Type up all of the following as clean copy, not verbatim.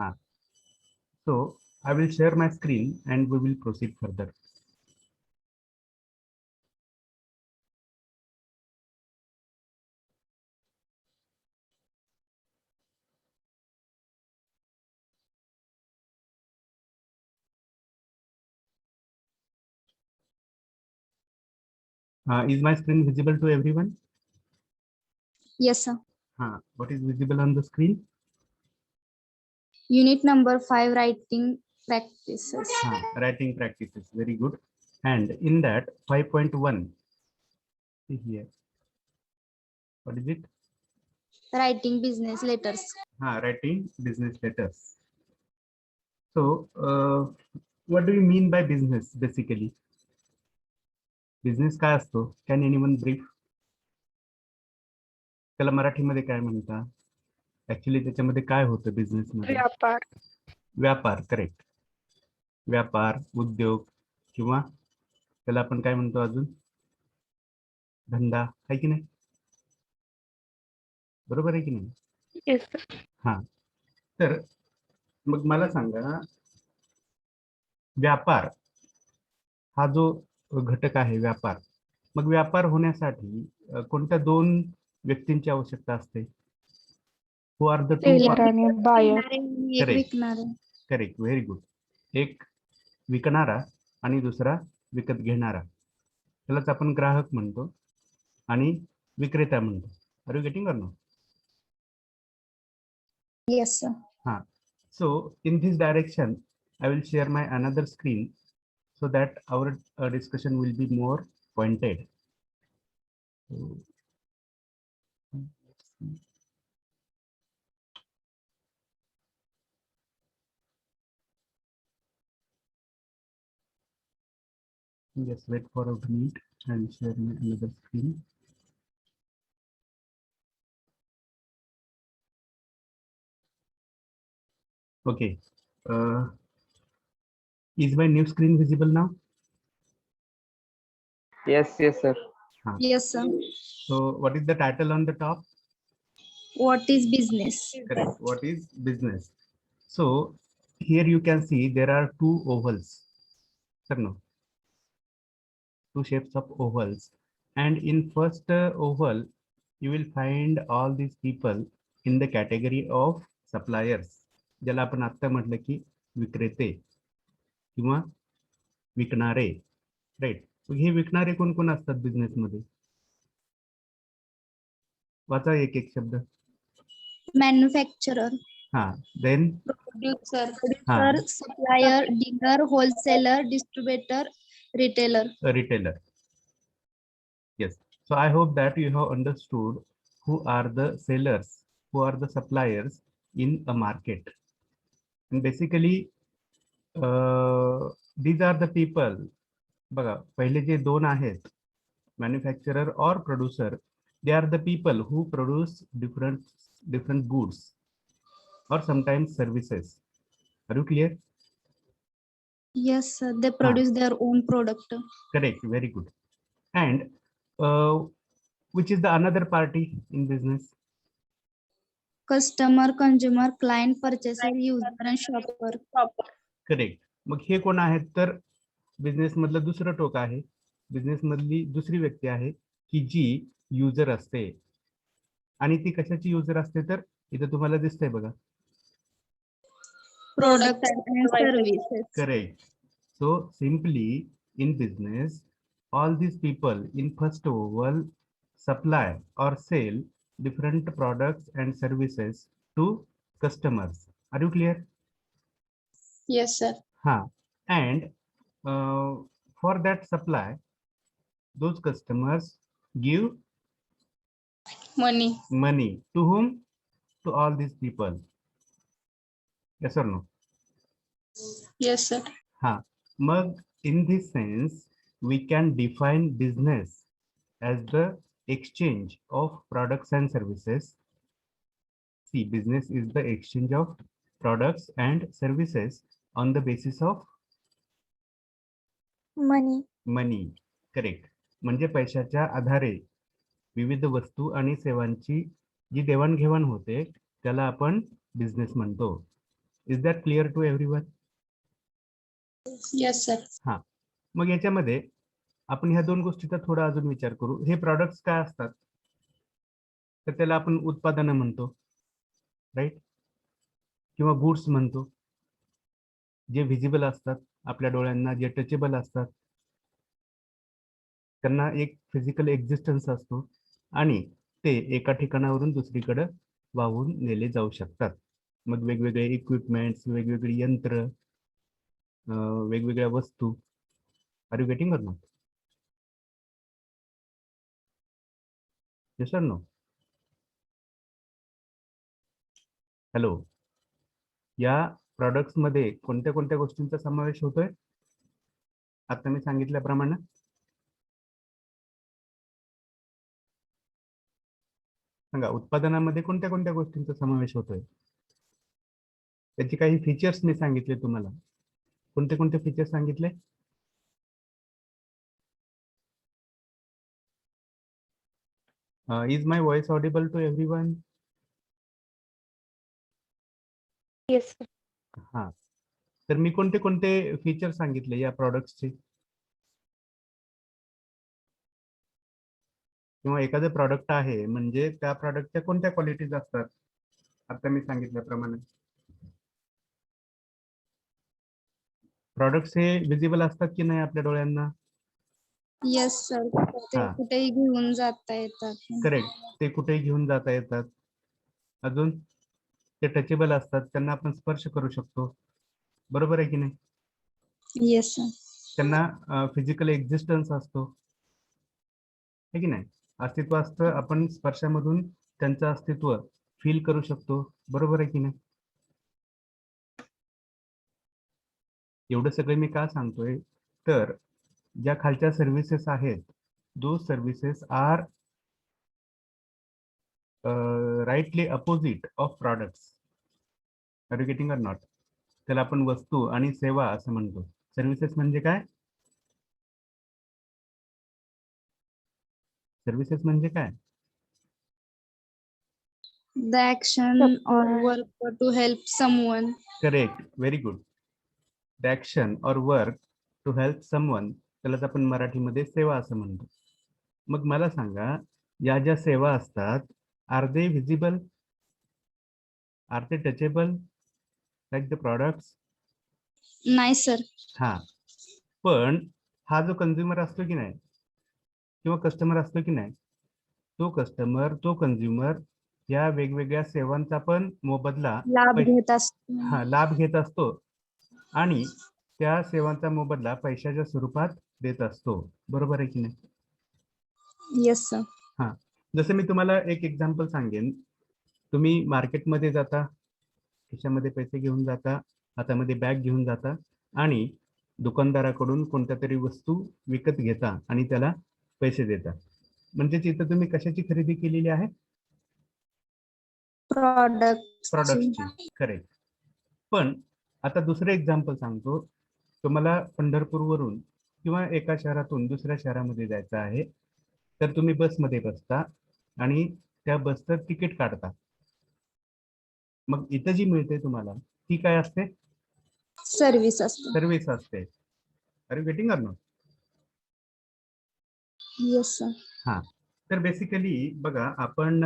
हाँ. So I will share my screen and we will proceed further. Is my screen visible to everyone? Yes, sir. What is visible on the screen? Unit number 5, writing practices. Writing practices. Very good. And in that 5.1, see here. What is it? Writing business letters. Writing business letters. So, what do you mean by business basically? Business काय असतो? Can anyone brief? त्याला मराठीमध्ये काय म्हणतात? Actually त्याच्यामध्ये काय होतं business मध्ये? व्यापार. व्यापार, करेक्ट. व्यापार, उद्योग किंवा त्याला आपण काय म्हणतो अजून? धंदा, आहे की नाही? बरोबर आहे की नाही? Yes sir. हा. तर मग मला सांगा, व्यापार हा जो घटक आहे व्यापार, मग व्यापार होण्यासाठी कोणत्या दोन व्यक्तींची आवश्यकता असते? हु आर द टू? सेलर आणि बायर. एक Correct. विकणारे. Correct, very good. एक विकणारा आणि दुसरा विकत घेणारा, त्यालाच आपण ग्राहक म्हणतो आणि विक्रेता म्हणतो. Are you getting or no? Yes, sir. So in this direction I will share my another screen so that our discussion will be more pointed. So, let's see. Just wait for a minute. I will share my another screen. Okay. Is my new screen visible now? Yes, sir. Yes, sir. So what is the title on the top? What is business? Correct. What is business? So here you can see there are two ovals. Sir, no. Two shapes of ovals. And in first oval, you will find all these people in the category of suppliers. ज्याला आपण आता म्हटलं की विक्रेते किंवा विकणारे, right. हे विकणारे कोण कोण असतात बिझनेस मध्ये? वाचा एक एक शब्द. Manufacturer. Then Producer. Supplier, dealer, wholesaler, distributor, retailer. retailer. Yes. So I hope that you have understood who are the sellers, who are the suppliers in a market. And basically, these are the people. बघा, पहिले जे दोन आहेत, manufacturer or producer, they are the people who produce different goods or sometimes services. Are you clear? Yes, sir. They produce their own product. Correct. Very good. And which is the another party in business? Customer, consumer, client, purchaser, user, and shopper. Correct. मग हे कोण आहेत? तर business मधलं दुसरं टोक आहे, business मधली दुसरी व्यक्ती आहे की जी युजर असते. आणि ती कशाची युजर असते? तर इथं तुम्हाला दिसतंय बघा, Products and services. correct. So simply in business, all these people in first oval supply or sell different products and services to customers. Are you clear? Yes, sir. And for that supply, those customers give money to whom? To all these people. Yes or no? Yes, sir. Mug, in this sense, we can define business as the exchange of products and services. See, business is the exchange of products and services on the basis of money. Correct. म्हणजे पैशाच्या आधारे विविध वस्तू आणि सेवांची जी देवाणघेवाण होते त्याला आपण बिझनेस म्हणतो. Is that clear to everyone? Yes, sir. हा, मग याच्यामध्ये आपण ह्या दोन गोष्टीचा थोडा अजून विचार करू. हे प्रॉडक्ट्स काय असतात? तर त्याला आपण उत्पादनं म्हणतो, राईट, किंवा गुड्स म्हणतो, जे व्हिजिबल असतात आपल्या डोळ्यांना, जे टचेबल असतात, त्यांना एक फिजिकल एक्झिस्टन्स असतो आणि ते एका ठिकाणावरून दुसरीकडे वाहून नेले जाऊ शकतात. मग वेगवेगळे इक्विपमेंट्स, वेगवेगळी यंत्र, वेगवेगळ्या वस्तू. आर यू गेटिंग और not? Yes or no? Hello, या प्रॉडक्ट्स मध्ये कोणत्या कोणत्या गोष्टींचा समावेश होतोय आता मी सांगितल्याप्रमाणे? सांगा, उत्पादनामध्ये कोणत्या कोणत्या गोष्टींचा समावेश होतोय? त्याचे काही फीचर्स मी सांगितले तुम्हाला. कोणते कोणते फीचर्स सांगितले? Is my voice audible to everyone? Yes, sir. हा, तर मी कोणते कोणते फीचर सांगितले या प्रॉडक्ट्सचे? किंवा एखादं प्रॉडक्ट आहे म्हणजे त्या प्रॉडक्टच्या कोणत्या क्वालिटीज असतात आता मी सांगितल्याप्रमाणे? प्रॉडक्ट्स हे विजिबल असतात की नाही आपल्या डोळ्यांना? Yes, sir. ते हा, कुठेही घेऊन जाता येतात. करेक्ट, ते कुठेही घेऊन जाता येतात. अजून ते टचेबल असतात, त्यांना आपण स्पर्श करू शकतो, बरोबर आहे की नाही? Yes, sir. त्यांना फिजिकल एक्झिस्टन्स असतो, आहे की नाही? अस्तित्व असतं, आपण स्पर्शामधून त्यांचं अस्तित्व फील करू शकतो, बरोबर आहे की नाही? एवढं सगळं मी का सांगतोय, तर ज्या खालच्या सर्व्हिसेस आहेत, those services are rightly opposite of products. Are you getting or not? त्याला आपण वस्तू आणि सेवा असं म्हणतो. सर्व्हिसेस म्हणजे काय? सर्व्हिसेस म्हणजे काय? The action or work to help someone. Correct, very good. The action और वर्क टू हेल्प समवन, त्यालाच आपण मराठीमध्ये सेवा असं म्हणतो. मग मला सांगा, या ज्या सेवा असतात, are they visible? Are they touchable like the products? Nice, sir. हा, पण हा जो कंझ्युमर असतो की नाही, किंवा कस्टमर असतो की नाही, तो कस्टमर, तो कंझ्युमर या वेगवेगळ्या सेवांचा पण मोबदला, लाभ घेत असतो. हा, लाभ घेत असतो आणि त्या सेवांचा मोबदला पैशाच्या स्वरूपात देत असतो, बरोबर आहे की नाही? Yes, sir. हा, जसं मी तुम्हाला एक एक्झाम्पल सांगेन. तुम्ही मार्केटमध्ये जाता, खिशामध्ये पैसे घेऊन जाता, हातामध्ये बॅग घेऊन जाता आणि दुकानदाराकडून कोणत्या तरी वस्तू विकत घेता आणि त्याला पैसे देता. म्हणजे तिथं तुम्ही कशाची खरेदी केलेली आहे? Products. प्रॉडक्टची, करेक्ट. पण आता दुसरं एक्झाम्पल सांगतो. तुम्हाला पंढरपूरवरून किंवा एका शहरातून दुसऱ्या शहरामध्ये जायचं आहे, तर तुम्ही बसमध्ये बसता आणि त्या बसचं तिकीट काढता. मग इथं जी मिळते तुम्हाला, ती काय असते? सर्व्हिस असते. सर्व्हिस असते. Are you getting or not? Yes, sir. हा, तर बेसिकली बघा, आपण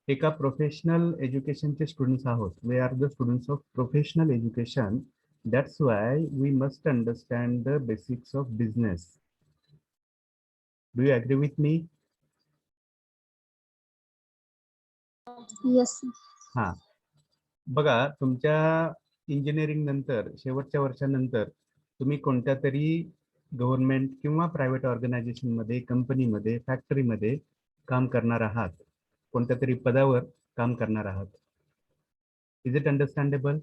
एका प्रोफेशनल एज्युकेशनचे स्टुडंट्स आहोत. We are the students of professional education. That's why we must understand the basics of business. Do you agree with me? Yes, sir. हा, बघा, तुमच्या इंजिनिअरिंग नंतर, शेवटच्या वर्षानंतर तुम्ही कोणत्या तरी गव्हर्नमेंट किंवा प्रायव्हेट ऑर्गनायझेशनमध्ये, कंपनीमध्ये, फॅक्टरीमध्ये काम करणार आहात, कोणत्या तरी पदावर काम करणार आहात. Is it understandable?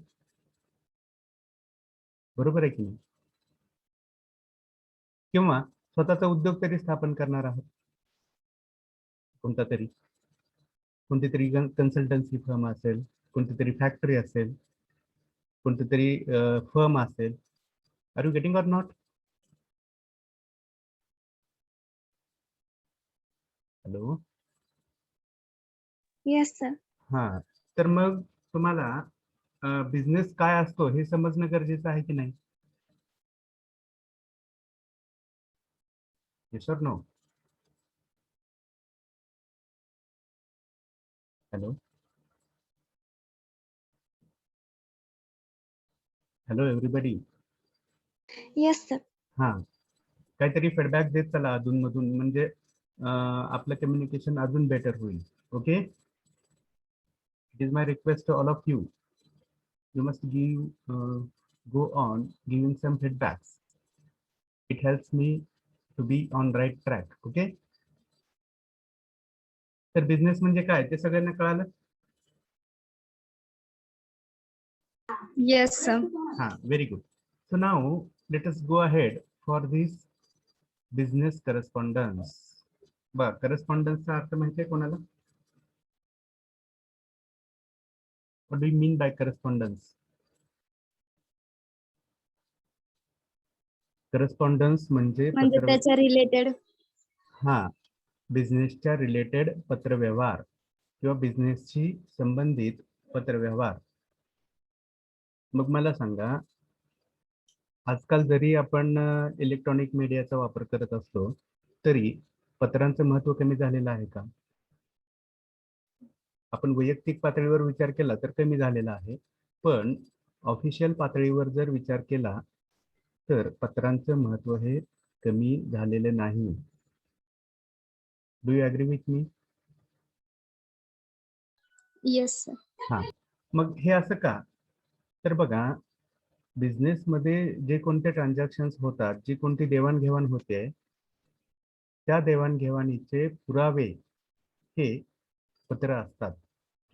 बरोबर आहे की नाही? किंवा स्वतःचा उद्योग तरी स्थापन करणार आहात, कोणता तरी, कोणती तरी कन्सल्टन्सी फर्म असेल, कोणती तरी फॅक्टरी असेल, कोणती तरी फर्म असेल. Are you getting or not? Hello. Yes, sir. हा, तर मग तुम्हाला बिझनेस काय असतो हे समजणं गरजेचं आहे की नाही? Yes or no? Hello hello everybody. Yes, sir. हा, काहीतरी फीडबॅक देत चला अधूनमधून, म्हणजे आपलं कम्युनिकेशन अजून बेटर होईल. Okay, it is my request to all of you. You must go on giving some feedbacks. It helps me to be on right track. Okay. तर बिझनेस म्हणजे काय ते सगळ्यांना कळालं? Yes, sir. हा, very good. So now let us go ahead for this business correspondence. बघ, करस्पॉन्डन्सचा अर्थ माहिती आहे कोणाला? What do you mean bye correspondence? Correspondence म्हणजे म्हणजे त्याच्या रिलेटेड. हा, बिझनेसच्या रिलेटेड पत्रव्यवहार किंवा बिझनेसशी संबंधित पत्रव्यवहार. मग मला सांगा, आजकाल जरी आपण इलेक्ट्रॉनिक मीडियाचा वापर करत असतो तरी पत्रांचं महत्त्व कमी झालेलं आहे का? आपण वैयक्तिक पातळीवर विचार केला तर कमी झालेला आहे, पण ऑफिशियल पातळीवर जर विचार केला तर पत्रांचं महत्त्व हे कमी झालेलं नाही. Do you agree with me? Yes, sir. हा, मग हे असं का? तर बघा, बिझनेसमध्ये जे कोणते ट्रान्झॅक्शन्स होतात, जी कोणती देवाणघेवाण होते, त्या देवाणघेवाणीचे पुरावे हे पत्र असतात,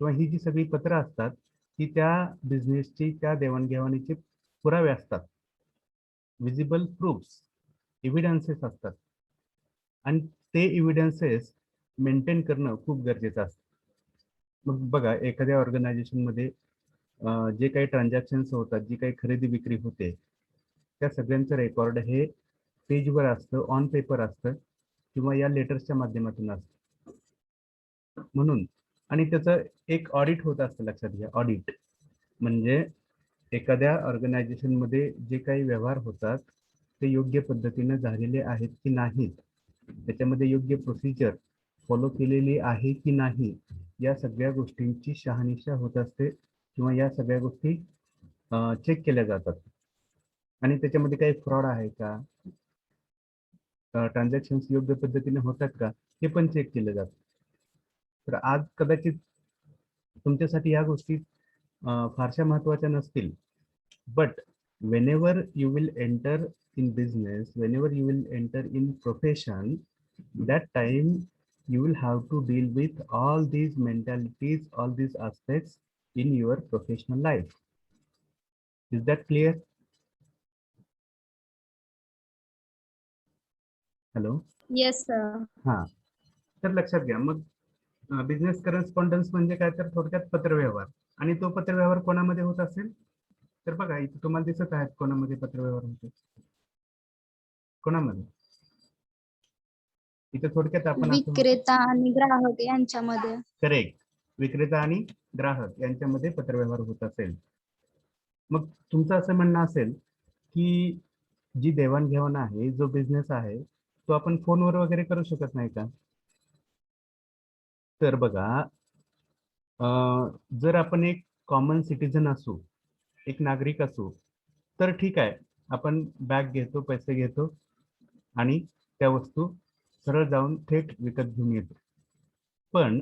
किंवा ही जी सगळी पत्र असतात ती त्या बिझनेसची, त्या देवाणघेवाणीचे पुरावे असतात. विजिबल प्रूफ्स, एव्हिडन्सेस असतात, आणि ते एव्हिडन्सेस मेंटेन करणं खूप गरजेचं असतं. मग बघा, एखाद्या ऑर्गनायझेशनमध्ये जे काही ट्रान्झॅक्शन्स होतात, जी काही खरेदी विक्री होते, त्या सगळ्यांचं रेकॉर्ड हे पेजवर असतं, ऑन पेपर असतं, किंवा या लेटर्सच्या माध्यमातून असतं. म्हणून, आणि त्याचं एक ऑडिट होत असतं. लक्षात घ्या, ऑडिट म्हणजे एखाद्या ऑर्गनायझेशनमध्ये जे काही व्यवहार होतात ते योग्य पद्धतीने झालेले आहेत की नाहीत, त्याच्यामध्ये योग्य प्रोसिजर फॉलो केलेली आहे की नाही, या सगळ्या गोष्टींची शहानिशा होत असते, किंवा या सगळ्या गोष्टी चेक केल्या जातात. आणि त्याच्यामध्ये काही फ्रॉड आहे का, ट्रान्झॅक्शन्स योग्य पद्धतीने होतात का, हे पण चेक केलं जातं. तर आज कदाचित तुमच्यासाठी या गोष्टी फारशा महत्त्वाच्या नसतील, but whenever you will enter in business, whenever you will enter in profession, that time you will have to deal with all these mentalities, all these aspects in your professional life. Is that clear? Hello? Yes, sir. हा, तर लक्षात घ्या. मग business correspondence म्हणजे काय, तर थोडक्यात पत्रव्यवहार. आणि तो पत्रव्यवहार कोणामध्ये होत असेल, तर बघा इथे तुम्हाला दिसत आहेत कोणामध्ये पत्रव्यवहार होतो, कोणामध्ये. इथे थोडक्यात आपण असं, विक्रेता आणि ग्राहक यांच्यामध्ये. करेक्ट, विक्रेता आणि ग्राहक यांच्यामध्ये पत्रव्यवहार होत असेल. मग तुमचं असं म्हणणं असेल की जी देवाणघेवाण आहे, जो बिझनेस आहे, तो आपण फोनवर वगैरे करू शकत नाही का? तर बघा, जर आपण एक कॉमन सिटीजन असू, एक नागरिक असू, तर ठीक आहे, आपण बॅग घेतो, पैसे घेतो आणि त्या वस्तू सरळ जाऊन थेट विकत घेऊन येतो. पण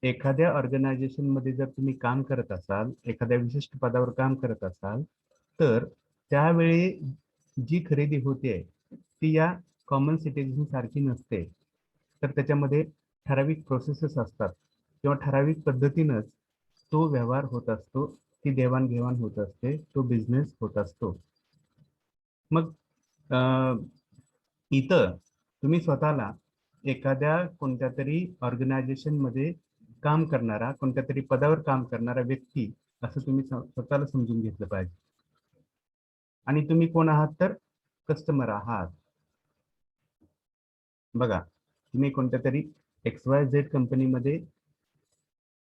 एखाद्या ऑर्गनायझेशनमध्ये जर तुम्ही काम करत असाल, एखाद्या विशिष्ट पदावर काम करत असाल, तर त्यावेळी जी खरेदी होते ती या कॉमन सिटीजन सारखी नसते. तर त्याच्यामध्ये ठराविक प्रोसेसेस असतात, किंवा ठराविक पद्धतीनंच तो व्यवहार होत असतो, ती देवाणघेवाण होत असते, तो बिझनेस होत असतो. मग इथं तुम्ही स्वतःला एखाद्या कोणत्या तरी ऑर्गनायझेशनमध्ये काम करणारा, कोणत्या तरी पदावर काम करणारा व्यक्ती असं तुम्ही स्वतःला समजून घेतलं पाहिजे. आणि तुम्ही कोण आहात, तर कस्टमर आहात. बघा, तुम्ही कोणत्या तरी XYZ कंपनीमध्ये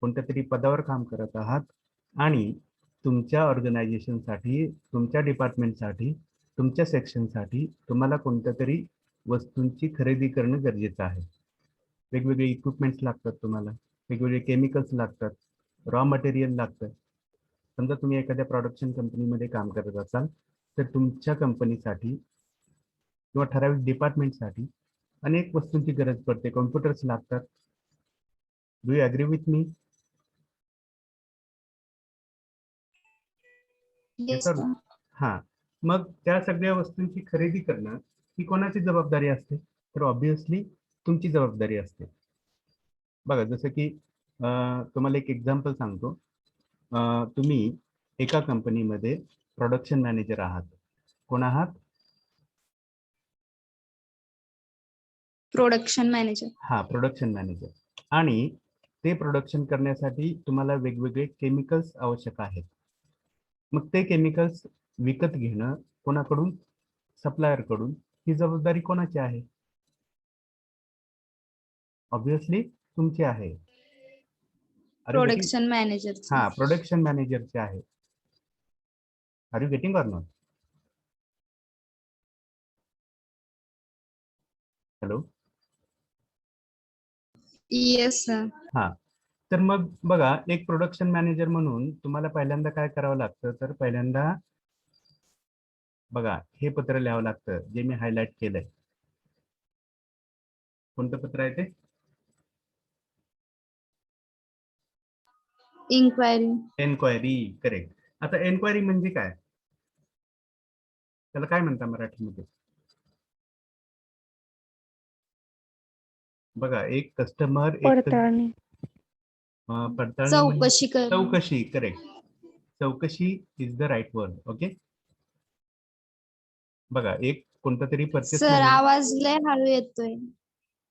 कोणत्या तरी पदावर काम करत आहात, आणि तुमच्या ऑर्गनायझेशनसाठी, तुमच्या डिपार्टमेंटसाठी, तुमच्या सेक्शनसाठी तुम्हाला कोणत्या तरी वस्तूंची खरेदी करणं गरजेचं आहे. वेगवेगळे इक्विपमेंट्स लागतात, तुम्हाला वेगवेगळे केमिकल्स लागतात, रॉ मटेरियल लागतं. समजा तुम्ही एखाद्या प्रोडक्शन कंपनीमध्ये काम करत असाल तर तुमच्या कंपनीसाठी किंवा ठराविक डिपार्टमेंटसाठी अनेक वस्तूंची गरज पडते. कॉम्प्युटर्स लागतात. Do you agree with me? Yes, sir. हा, मग त्या सगळ्या वस्तूंची खरेदी करणं ही कोणाची जबाबदारी असते? तर ऑब्विसली तुमची जबाबदारी असते. बघा, जसं की तुम्हाला एक एक्झाम्पल सांगतो. तुम्ही एका कंपनीमध्ये प्रोडक्शन मॅनेजर आहात. कोण आहात? Production manager. हा, प्रोडक्शन मॅनेजर. आणि ते प्रोडक्शन करण्यासाठी तुम्हाला वेगवेगळे केमिकल्स आवश्यक आहेत. मग ते केमिकल्स विकत घेणं कोणाकडून? सप्लायर कडून. ही जबाबदारी कोणाची आहे? ऑब्विसली तुमची आहे. Are you getting? Production manager. हा, प्रोडक्शन मॅनेजरचे आहे. Are you getting or not? Hello. Yes, sir. हा, तर मग बघा, एक प्रोडक्शन मॅनेजर म्हणून तुम्हाला पहिल्यांदा काय करावं लागतं? तर पहिल्यांदा बघा, हे पत्र लिहावं लागतं जे मी हायलाइट केलंय. कोणतं पत्र आहे ते? Inquiry. एन्क्वायरी. करेक्ट. आता एन्क्वायरी म्हणजे काय? त्याला काय म्हणता मराठीमध्ये? बघा, एक कस्टमर पडताळणी. पडताळणी म्हणजे चौकशी कर. चौकशी. करेक्ट. चौकशी is the right word. Okay. बघा, एक कोणता तरी परचेस सर आवाज लय हळू येतोय.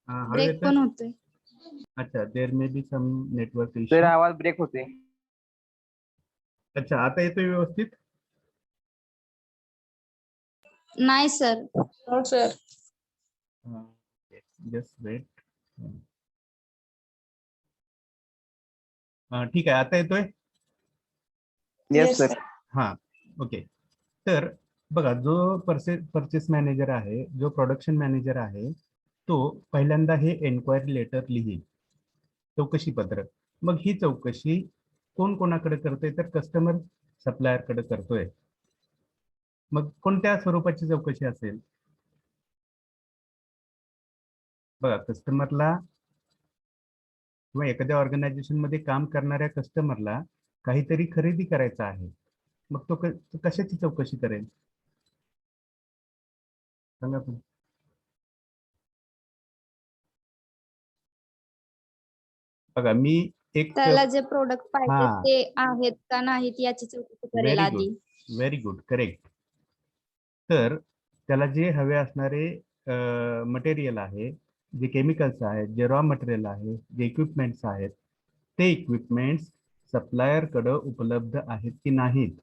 हळू ब्रेक येतोय. पण होतोय. अच्छा, there may be some network sir issue. आवाज ब्रेक होते. अच्छा, आता येतोय व्यवस्थित? नाही सर. हो सर. Just weight. ठीक आहे, आता येतोय? Yes sir. हा, ओके. तर बघा, जो परचेस मॅनेजर आहे, जो प्रोडक्शन मॅनेजर आहे, तो पहिल्यांदा हे एन्क्वायरी लेटर लिहिल, चौकशी पत्र. मग ही चौकशी कोण कोणाकडे करतोय? तर कस्टमर सप्लायर कडे करतोय. मग कोणत्या स्वरूपाची चौकशी असेल? बघा, कस्टमरला किंवा एखाद्या ऑर्गनायझेशन मध्ये काम करणाऱ्या कस्टमरला काहीतरी खरेदी करायचं आहे. मग तो कशाची चौकशी करेल? सांगा तुम्ही. बघा, मी एक त्याला जे प्रोडक्ट पाहिजे हा, ते आहेत का नाहीत याची चौकशी करेल व्हेरी आधी. Good, very good, correct. तर त्याला जे हवे असणारे मटेरियल आहे, जे केमिकल्स आहेत, जे रॉ मटेरियल आहे, जे इक्विपमेंट्स आहेत, ते इक्विपमेंट्स सप्लायर कडे उपलब्ध आहेत की नाहीत.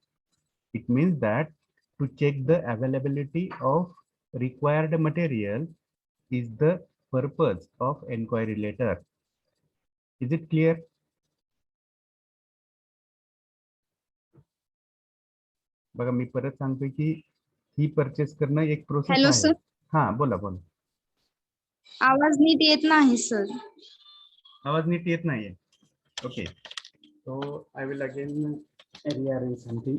It means that to check the availability of required material is the purpose of enquiry letter. Is it clear? बघा, मी परत सांगतोय की ही परचेस करणं एक प्रोसेस हॅलो आहे. सर. हा, बोला बोला. आवाज नीट येत नाही सर. आवाज नीट येत नाहीये. Okay, so I will again rearrange something.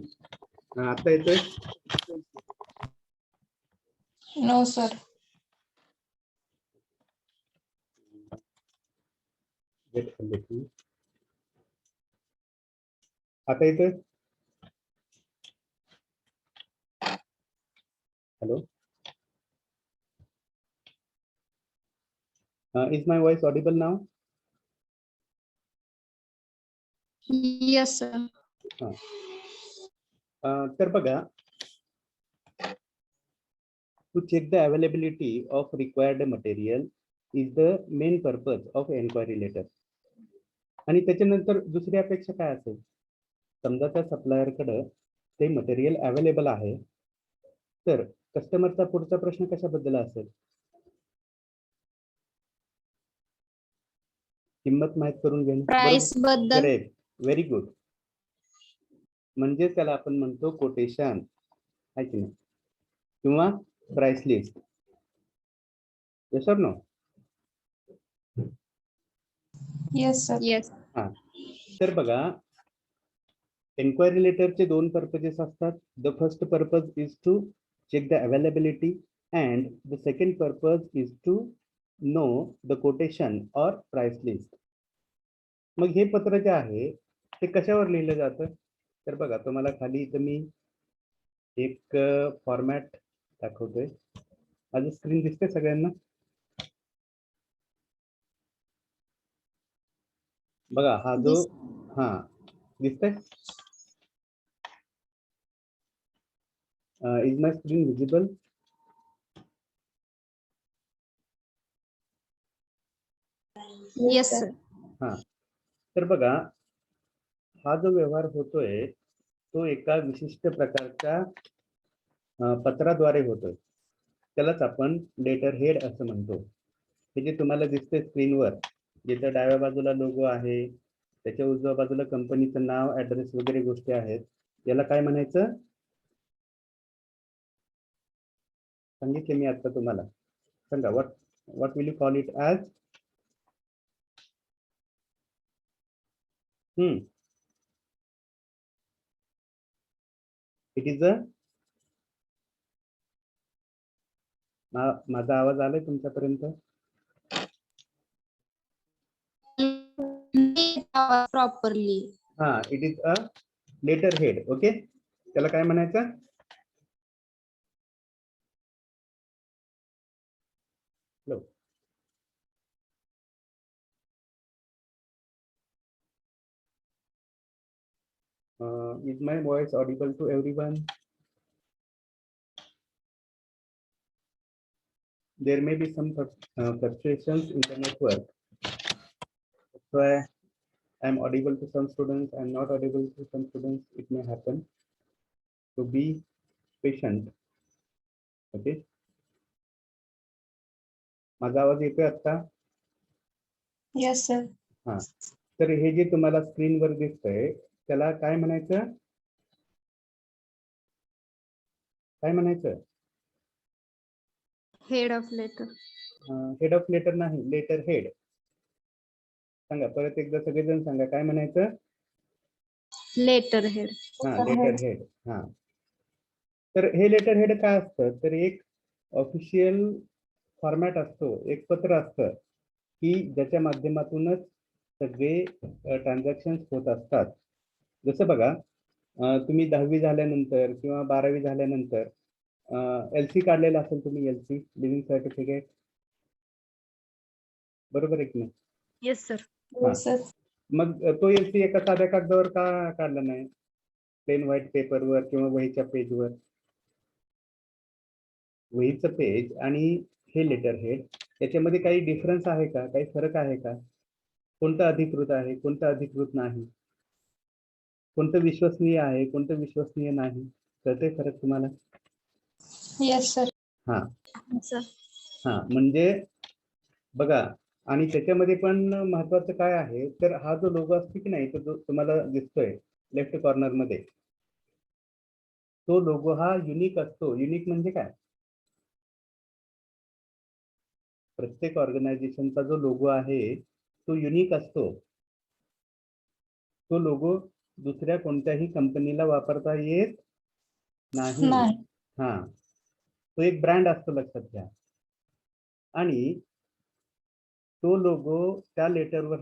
आता येतोय? No sir. आता येतोय? Hello. Is my voice audible now? Yes sir. तर बघा, to check the availability of required material is the main purpose of enquiry letter. आणि त्याच्यानंतर दुसरी अपेक्षा काय असेल? समजा त्या सप्लायर कडे ते मटेरियल अवेलेबल आहे, तर कस्टमरचा पुढचा प्रश्न कशाबद्दल असेल? किंमत माहित करून घेणे. प्राइस बद्दल. Correct, very good. म्हणजेच त्याला आपण म्हणतो कोटेशन, आहे की नाही, किंवा price list. Yes or no? Yes, sir. Yes. हा, तर बघा, एन्क्वायरी लेटरचे दोन पर्पजेस असतात. The first purpose is to check the availability and the second purpose is to know the quotation or price list. मग हे पत्र जे आहे ते कशावर लिहिलं जातं? तर बघा, तुम्हाला खाली इथं मी एक फॉर्मॅट दाखवतोय. माझं स्क्रीन दिसते सगळ्यांना? बघा, हा जो हा दिसतंय, is my screen visible? Yes, sir. हा, तर बघा, हा जो व्यवहार होतोय तो एका विशिष्ट प्रकारच्या पत्राद्वारे होतोय. त्यालाच आपण लेटर हेड असं म्हणतो. हे जे तुम्हाला दिसते स्क्रीनवर, जिथं डाव्या बाजूला लोगो आहे, त्याच्या उजव्या बाजूला कंपनीचं नाव, ऍड्रेस वगैरे गोष्टी आहेत, याला काय म्हणायचं? सांगितले मी आता तुम्हाला. सांगा, what will you call it as? It is a, माझा आवाज आलाय तुमच्यापर्यंत? Properly. हा, it is a letter head. Okay, त्याला काय म्हणायचं? Is my voice audible to everyone? There may be some fluctuations in the network. That's why I'm audible to some students, I'm not audible to some students. It may happen. So be patient. Okay. माझा आवाज येतोय आता? Yes, sir. हा, तर हे जे तुम्हाला स्क्रीनवर दिसतंय त्याला काय म्हणायचं? काय म्हणायचं? Head of letter. Head of letter नाही, लेटर हेड. सांगा परत एकदा, सगळेजण सांगा, काय म्हणायचं? Letter head. हा, लेटर हेड. हा, तर हे लेटर हेड काय असतं? तर एक ऑफिशियल फॉर्मॅट असतो, एक पत्र असतं की ज्याच्या माध्यमातूनच सगळे ट्रान्झॅक्शन होत असतात. जसं बघा, तुम्ही 10वी झाल्यानंतर किंवा 12वी झाल्यानंतर LC काढलेला असेल तुम्ही, LC, लिव्हिंग सर्टिफिकेट, बरोबर आहे की नाही? Yes, sir. Yes, sir. मग तो LC एका साध्या कागदावर का काढला नाही? प्लेन व्हाईट पेपरवर किंवा वहीच्या पेजवर. वहीचं पेज आणि हे लेटर हेड याच्यामध्ये काही डिफरन्स आहे का? काही फरक आहे का? कोणतं अधिकृत आहे, कोणतं अधिकृत नाही, कोणतं विश्वसनीय आहे, कोणतं विश्वसनीय नाही, कळतंय फरक तुम्हाला? Yes, sir. हा Sir. हा, म्हणजे बघा, आणि त्याच्यामध्ये पण महत्वाचं काय आहे, तर हा जो लोगो असतो की नाही, तो जो तुम्हाला दिसतोय लेफ्ट कॉर्नर मध्ये, तो लोगो हा युनिक असतो. युनिक म्हणजे काय? प्रत्येक ऑर्गनायझेशनचा जो लोगो आहे तो युनिक असतो. तो लोगो दुसऱ्या कोणत्याही कंपनीला वापरता येत नाही. नाही. हा, तो एक ब्रँड असतो, लक्षात घ्या. आणि तो लोगो त्या लेटरवर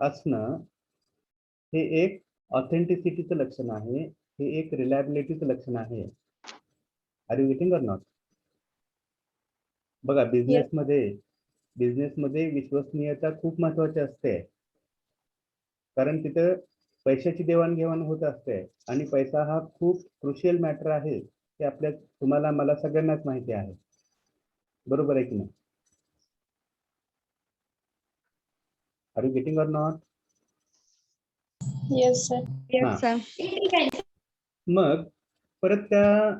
असणं हे एक ऑथेंटिसिटीचं लक्षण आहे, हे एक रिलायबिलिटीचं लक्षण आहे. Are you getting or not? बघा, बिझनेसमध्ये विश्वसनीयता खूप महत्वाची असते, कारण तिथं पैशाची देवाणघेवाण होत असते आणि पैसा हा खूप क्रुशियल मॅटर आहे. ते तुम्हाला, मला सगळ्यांनाच माहिती आहे, बरोबर आहे की नाही? Are you getting or not? Yes, sir. Yes, sir. मग परत त्या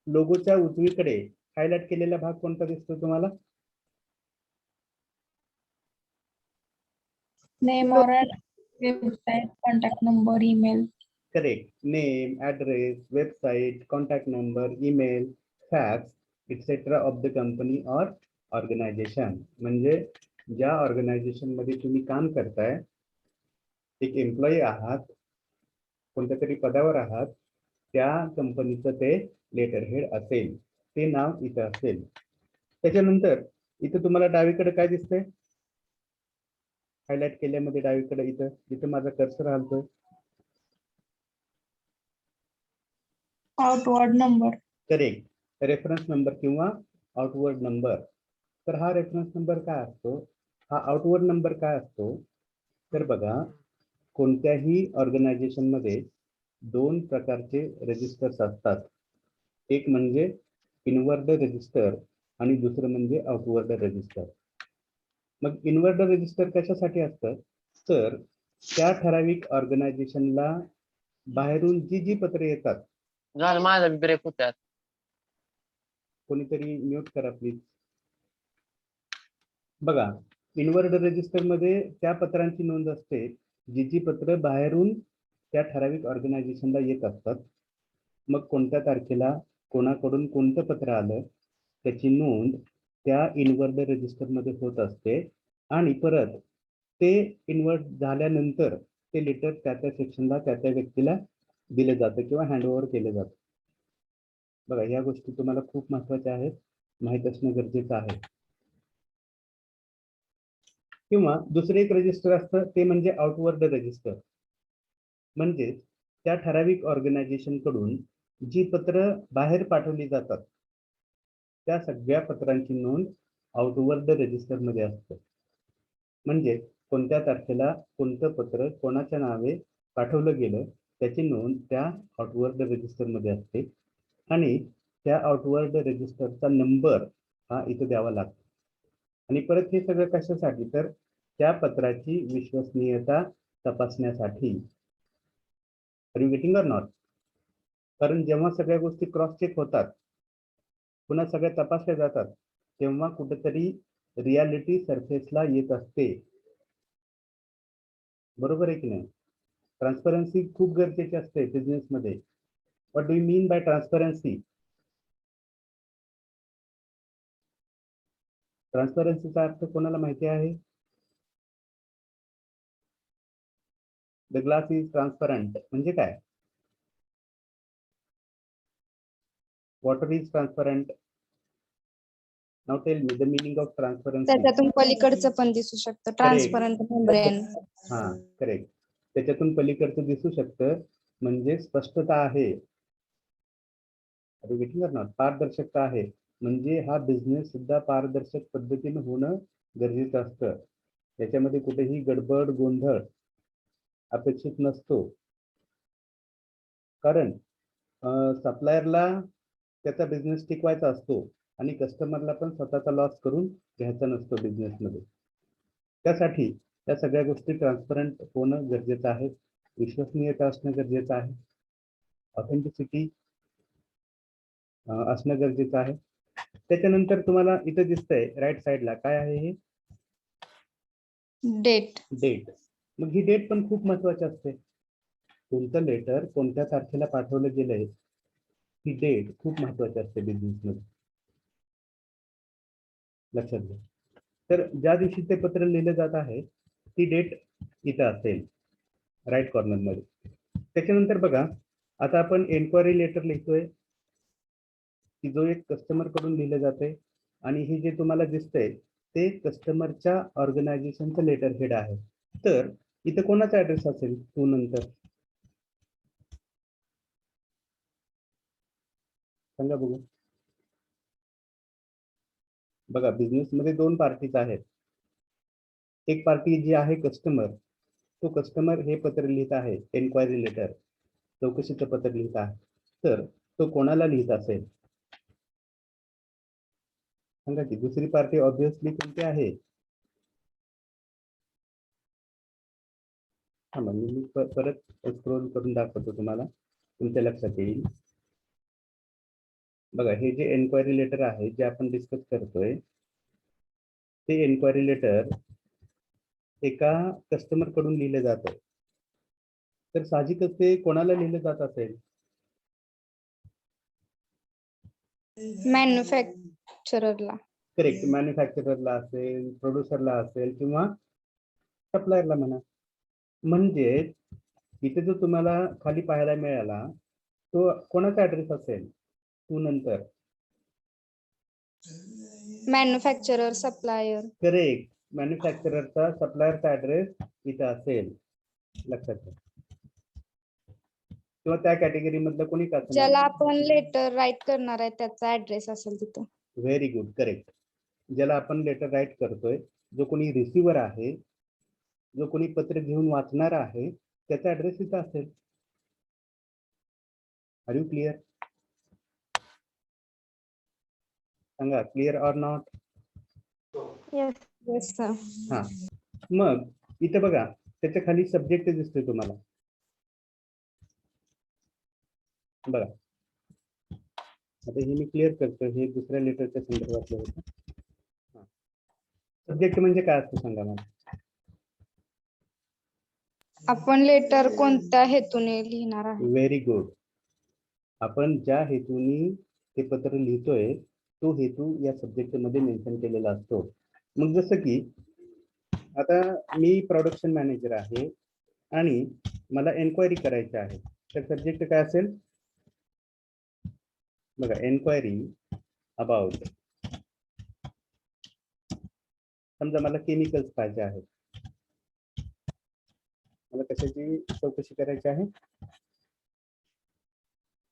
लोगोच्या उजवीकडे हायलाइट केलेला भाग कोणता दिसतो तुम्हाला? Name or Website, contact number, email. Correct. Name, address, website, contact number, email, fax, etc. of the company or organization. म्हणजे ज्या ऑर्गनायझेशन मध्ये तुम्ही काम करताय, एक एम्प्लॉई आहात, कोणत्या तरी पदावर आहात, त्या कंपनीचं ते लेटर हेड असेल, ते नाव इथं असेल. त्याच्यानंतर इथं तुम्हाला डावीकडे काय दिसतंय? हायलाइट केल्यामध्ये डावीकडे इथं माझा कर्सर हलतोय. Outward number. Correct. Reference number किंवा आउटवर्ड नंबर. तर हा रेफरन्स नंबर काय असतो? हा आउटवर्ड नंबर काय असतो? तर बघा, कोणत्याही ऑर्गनायझेशन मध्ये दोन प्रकारचे रजिस्टर्स असतात. एक म्हणजे इनवर्ड रजिस्टर आणि दुसरं म्हणजे आउटवर्ड रजिस्टर. मग इनवर्ड रजिस्टर कशासाठी असतं? तर त्या ठराविक ऑर्गनायझेशनला बाहेरून जी पत्रे येतात, झालं माझा ब्रेक होत्यात. कोणीतरी म्यूट करा प्लीज. बघा, इनवर्ड रजिस्टर मध्ये त्या पत्रांची नोंद असते जी पत्र बाहेरून त्या ठराविक ऑर्गनायझेशनला येत असतात. मग कोणत्या तारखेला कोणाकडून कोणतं पत्र आलं त्याची नोंद त्या इनवर्ड रजिस्टर मध्ये होत असते आणि परत ते इन्व्हर्ट झाल्यानंतर ते लेटर त्या सेक्शनला त्या व्यक्तीला दिलं जातं किंवा हँडओव्हर केलं जातं. बघा, या गोष्टी तुम्हाला खूप महत्त्वाच्या आहेत, माहीत असणं गरजेचं आहे. किंवा दुसरे एक रजिस्टर असतं ते म्हणजे आउटवर्ड रजिस्टर. म्हणजे त्या ठराविक ऑर्गनायझेशन कडून जी पत्र बाहेर पाठवली जातात त्या सगळ्या पत्रांची नोंद आउटवर्ड रजिस्टर मध्ये असते. म्हणजे कोणत्या तारखेला कोणतं पत्र कोणाच्या नावे पाठवलं गेलं त्याची नोंद त्या आउटवर्ड रजिस्टर मध्ये असते आणि त्या आउटवर्ड रजिस्टरचा नंबर हा इथे द्यावा लागतो. आणि परत हे सगळं कशासाठी? तर त्या पत्राची विश्वसनीयता तपासण्यासाठी. Are you getting or not? कारण जेव्हा सगळ्या गोष्टी क्रॉस चेक होतात, पुन्हा सगळ्या तपासल्या जातात, तेव्हा कुठेतरी रियालिटी सरफेसला येत असते. बरोबर आहे की नाही? ट्रान्सपरन्सी खूप गरजेची असते बिझनेस मध्ये. What do you mean by transparency? ट्रान्सपरन्सीचा अर्थ कोणाला माहिती आहे? द ग्लास इज ट्रान्सपरंट म्हणजे काय? Water is transparent. Now tell me the meaning of transparency. त्याच्यातून पलीकडचं पण दिसू शकतं. Transparent membrane. हा, करेक्ट. त्याच्यातून पलीकडचं दिसू शकतं म्हणजे स्पष्टता आहे. पारदर्शकता आहे. म्हणजे हा बिझनेस सुद्धा पारदर्शक पद्धतीने होणं गरजेचं असतं. त्याच्यामध्ये कुठेही गडबड गोंधळ अपेक्षित नसतो. कारण सप्लायरला त्याचा बिझनेस टिकवायचा असतो आणि कस्टमरला पण स्वतःचा लॉस करून घ्यायचा नसतो बिझनेसमध्ये. त्यासाठी त्या सगळ्या गोष्टी ट्रान्सपरंट होणं गरजेचं आहे. विश्वसनीयता असणं गरजेचं आहे. ऑथेंटिसिटी असणं गरजेचं आहे. त्याच्यानंतर तुम्हाला इथे दिसतंय राईट साईडला काय आहे? हे डेट. डेट. मग ही डेट पण खूप महत्वाची असते. कोणतं लेटर कोणत्या तारखेला पाठवलं गेलंय ही डेट खूप महत्वाची असते बिझनेस मध्ये. लक्षात घ्या. तर ज्या दिवशी ते पत्र लिहिलं जात आहे ती डेट इथं असेल राईट कॉर्नर मध्ये. त्याच्यानंतर बघा, आता आपण एन्क्वायरी लेटर लिहितोय की जो एक कस्टमर कडून लिहिलं जाते आणि हे जे तुम्हाला दिसतंय ते कस्टमरच्या ऑर्गनायझेशनचं लेटर हेड आहे. तर इथं कोणाचा ऍड्रेस असेल? टू नंतर सांगा बघू. बघा, बिझनेस मध्ये दोन पार्टीज आहेत. एक पार्टी जी आहे कस्टमर, तो कस्टमर हे पत्र लिहित आहे, एन्क्वायरी लेटर, चौकशीचं पत्र लिहित आहे. तर तो कोणाला लिहित असेल सांगा की. दुसरी पार्टी ऑब्विसली कोणती आहे? मी परत स्क्रोल करून दाखवतो तुम्हाला, तुमच्या लक्षात येईल. बघा, हे जे एन्क्वायरी लेटर आहे जे आपण डिस्कस करतोय ते एन्क्वायरी लेटर एका कस्टमर कडून लिहिलं जातं. तर साहजिकच ते कोणाला लिहिलं जात असेल? मॅन्युफॅक्चररला. करेक्ट, मॅन्युफॅक्चररला असेल, प्रोड्युसरला असेल किंवा सप्लायरला म्हणा. म्हणजे इथे जो तुम्हाला खाली पाहायला मिळाला तो कोणाचा ऍड्रेस असेल? टू नंतर मॅन्युफॅक्चरर, सप्लायर. करेक्ट, मॅन्युफॅक्चररचा सप्लायरचा ऍड्रेस इथे असेल, लक्षात घ्या. किंवा त्या कॅटेगरी मधलं कोणी का ज्याला आपण लेटर राईट करणार आहे त्याचा ऍड्रेस असेल तिथं. Very good, correct. ज्याला आपण लेटर राईट करतोय, जो कोणी रिसिव्हर आहे, जो कोणी पत्र घेऊन वाचणार आहे, त्याचा ऍड्रेस इथं असेल. Are you clear? सांगा, clear or not? Yes sir. हा, मग इथे बघा त्याच्या खाली सब्जेक्ट दिसतोय तुम्हाला, बघा. आता हे मी क्लिअर करतो, हे दुसऱ्या लेटरच्या संदर्भातलं होतं. सब्जेक्ट म्हणजे काय असतं सांगा मला. आपण लेटर कोणत्या हेतूने लिहिणार आहे. Very good. आपण ज्या हेतूने ते पत्र लिहितोय तो हेतू या सब्जेक्ट मध्ये मेन्शन केलेला असतो. मग जसं की आता मी प्रोडक्शन मॅनेजर आहे आणि मला एन्क्वायरी करायची आहे, तर सब्जेक्ट काय असेल बघा, एन्क्वायरी अबाउट. समजा मला केमिकल्स पाहिजे आहे, मला कशाची चौकशी करायची आहे,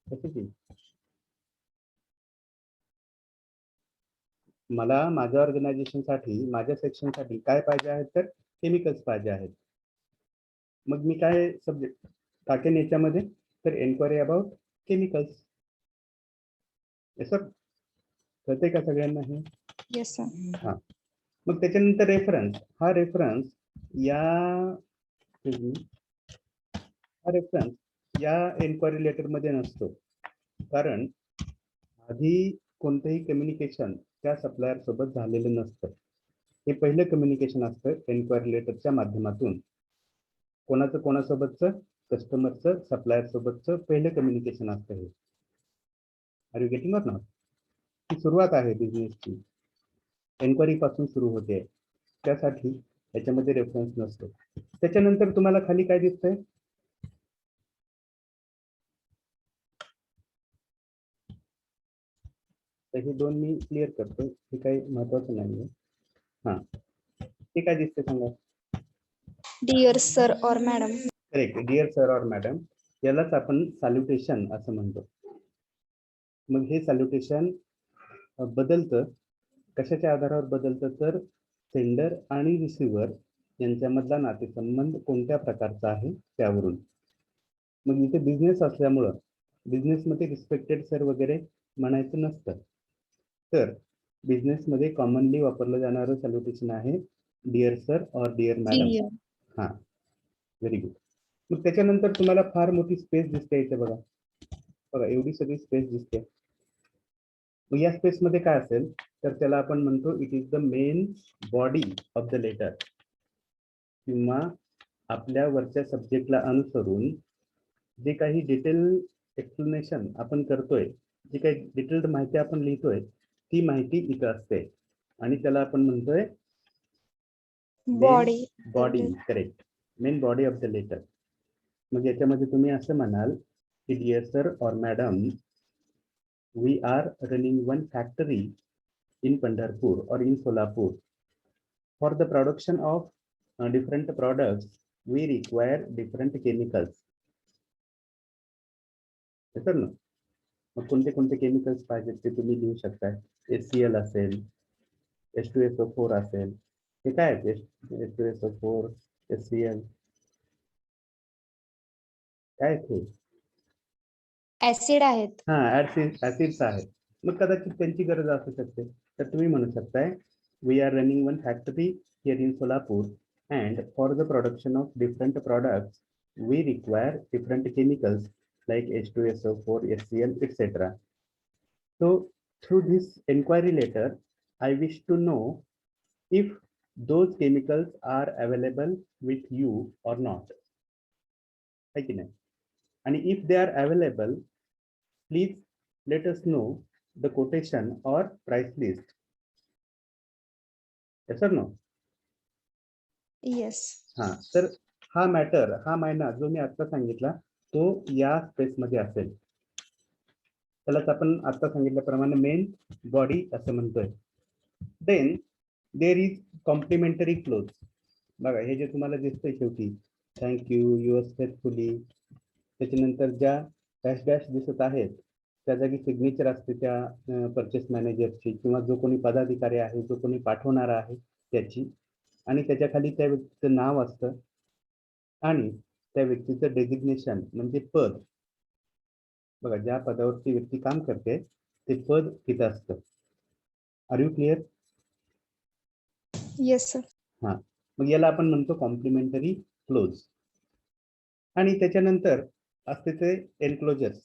कशाची? मला माझ्या ऑर्गनायझेशनसाठी, माझ्या सेक्शनसाठी काय पाहिजे आहेत, तर केमिकल्स पाहिजे आहेत. मग मी काय सब्जेक्ट टाकेन याच्यामध्ये, तर एन्क्वायरी अबाउट केमिकल्स. सर कळते का सगळ्यांना हे? Yes sir. हा, मग त्याच्यानंतर रेफरन्स. हा रेफरन्स या एन्क्वायरी लेटर मध्ये नसतो, कारण आधी कोणतेही कम्युनिकेशन त्या सप्लायर सोबत झालेलं नसतं. हे पहिलं कम्युनिकेशन असतं एन्क्वायरी लेटरच्या माध्यमातून. कोणाचं कोणासोबतचं? कस्टमरचं सप्लायर सोबतचं पहिलं कम्युनिकेशन असतं हे. Are you getting or not? ही सुरुवात आहे बिझनेसची, एन्क्वायरी पासून सुरू होते, त्यासाठी याच्यामध्ये रेफरन्स नसतो. त्याच्यानंतर तुम्हाला खाली काय दिसतंय? तर हे दोन मी क्लिअर करतो, हे काही महत्वाचं नाहीये. हा, ते काय दिसतंय सांगा. Dear sir or madam. Correct, dear sir or madam. यालाच आपण सॅल्युटेशन असं म्हणतो. मग हे सॅल्युटेशन बदलतं, कशाच्या आधारावर बदलतं, तर सेंडर आणि रिसिव्हर यांच्यामधला नातेसंबंध कोणत्या प्रकारचा आहे त्यावरून. मग इथे बिझनेस असल्यामुळं बिझनेसमध्ये रिस्पेक्टेड सर वगैरे म्हणायचं नसतं, तर बिझनेसमध्ये कॉमनली वापरलं जाणारं सॅल्युटेशन आहे डिअर सर और डिअर मॅडम. हा, व्हेरी गुड. मग त्याच्यानंतर तुम्हाला फार मोठी स्पेस दिसते इथे, बघा बघा, एवढी सगळी स्पेस दिसते. मग या स्पेस मध्ये काय असेल, तर त्याला आपण म्हणतो it is the main body of the letter, किंवा आपल्या वरच्या सब्जेक्टला अनुसरून जे काही डिटेल एक्सप्लेनेशन आपण करतोय, जी काही डिटेल्ड माहिती आपण लिहितोय, ती माहिती इथं असते आणि त्याला आपण म्हणतोय body. Body. Correct, main body of the letter. मग याच्यामध्ये तुम्ही असं म्हणाल की dear sir or madam, we are running one factory in Pandharpur or in Solapur. For the production of different products, we require different chemicals. Sir ना, मग कोणते कोणते केमिकल्स पाहिजेत ते तुम्ही लिहू शकता. HCl असेल, H2SO4 असेल. हे काय आहे H2SO4, HCl काय ते? ऍसिड आहेत. हा, ऍसिड्स आहेत. मग कदाचित त्यांची गरज असू शकते, तर तुम्ही म्हणू शकताय we are running one factory here in Solapur and for the production of different products we require different chemicals like H2SO4, HCl, etc. So through this inquiry letter, I wish to know if those chemicals are available with you or not. है की नाही. आणि if they are available please let us know the quotation और price list. yes or no? Yes. हा, तर हा matter, हा महिना जो मी आता सांगितला तो या स्पेसमध्ये असेल. त्यालाच आपण आता सांगितल्याप्रमाणे मेन बॉडी असं म्हणतोय. Then there is complimentary close. बघा हे जे तुम्हाला दिसतंय शेवटी थँक्यू, युअर्स फेथफुली, त्याच्यानंतर ज्या डॅश डॅश दिसत आहेत त्या जागी सिग्नेचर असते त्या परचेस मॅनेजरची किंवा जो कोणी पदाधिकारी आहे, जो कोणी पाठवणारा आहे त्याची, आणि त्याच्या खाली त्या व्यक्तीचं नाव असतं आणि त्या व्यक्तीचं डेजिग्नेशन म्हणजे पद. बघा ज्या पदावरती व्यक्ती काम करते ते पद तिथं असतं. Are you clear? Yes, sir. हा, मग याला आपण म्हणतो कॉम्प्लिमेंटरी क्लोज. आणि त्याच्यानंतर असते ते एनक्लोजर्स.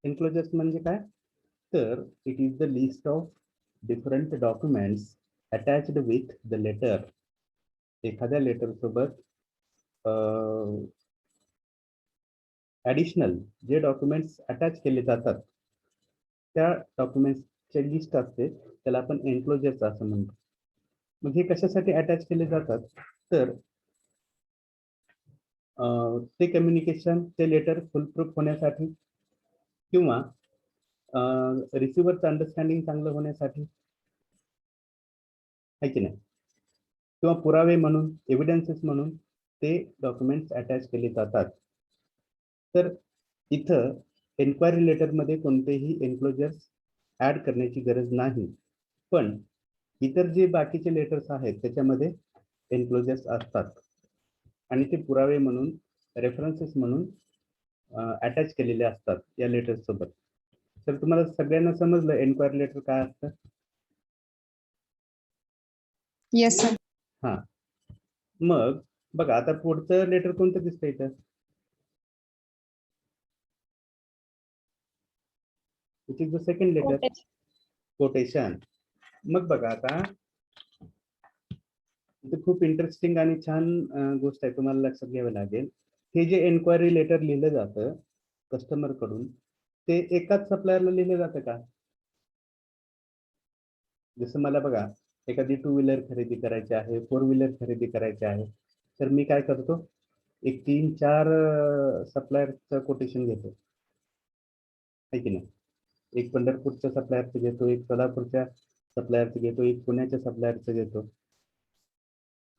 एनक्लोजर्स म्हणजे काय? तर it is the list of different documents attached with the letter. एखाद्या लेटर सोबत ॲडिशनल जे डॉक्युमेंट्स अटॅच केले जातात त्या डॉक्युमेंट्सची लिस्ट असते, त्याला आपण एनक्लोजर्स असं म्हणतो. मग हे कशासाठी अटॅच केले जातात? तर ते कम्युनिकेशन, ते लेटर फुलप्रूफ होण्यासाठी किंवा रिसिव्हरचं अंडरस्टँडिंग चांगलं होण्यासाठी, आहे की नाही, किंवा पुरावे म्हणून, एव्हिडन्सेस म्हणून ते डॉक्युमेंट्स अटॅच केले जातात. तर इथं एन्क्वायरी लेटरमध्ये कोणतेही एन्क्लोजर्स ऍड करण्याची गरज नाही, पण इतर जे बाकीचे लेटर्स आहेत त्याच्यामध्ये एन्क्लोजर्स असतात आणि ते पुरावे म्हणून, रेफरन्सेस म्हणून अटॅच केलेले असतात या लेटर्स सोबत. तर तुम्हाला सगळ्यांना समजलं एन्क्वायरी लेटर काय असतं? Yes, sir. हा, मग बघा आता पुढचं लेटर कोणतं दिसतं इथं? It is the second letter, Quotation. Quotation. मग बघा आता इथे खूप इंटरेस्टिंग आणि छान गोष्ट आहे, तुम्हाला लक्षात घ्यावं लागेल. हे जे एन्क्वायरी लेटर लिहिलं जातं कस्टमर कडून ते एकाच सप्लायरला लिहिलं जातं का? जसं मला बघा एखादी 2 व्हीलर खरेदी करायची आहे, 4 व्हीलर खरेदी करायची आहे, तर मी काय करतो, एक 3-4 सप्लायरचं कोटेशन घेतो, आहे की नाही. एक पंढरपूरच्या सप्लायरचं घेतो, एक सोलापूरच्या सप्लायरचं घेतो, एक पुण्याच्या सप्लायरचं घेतो.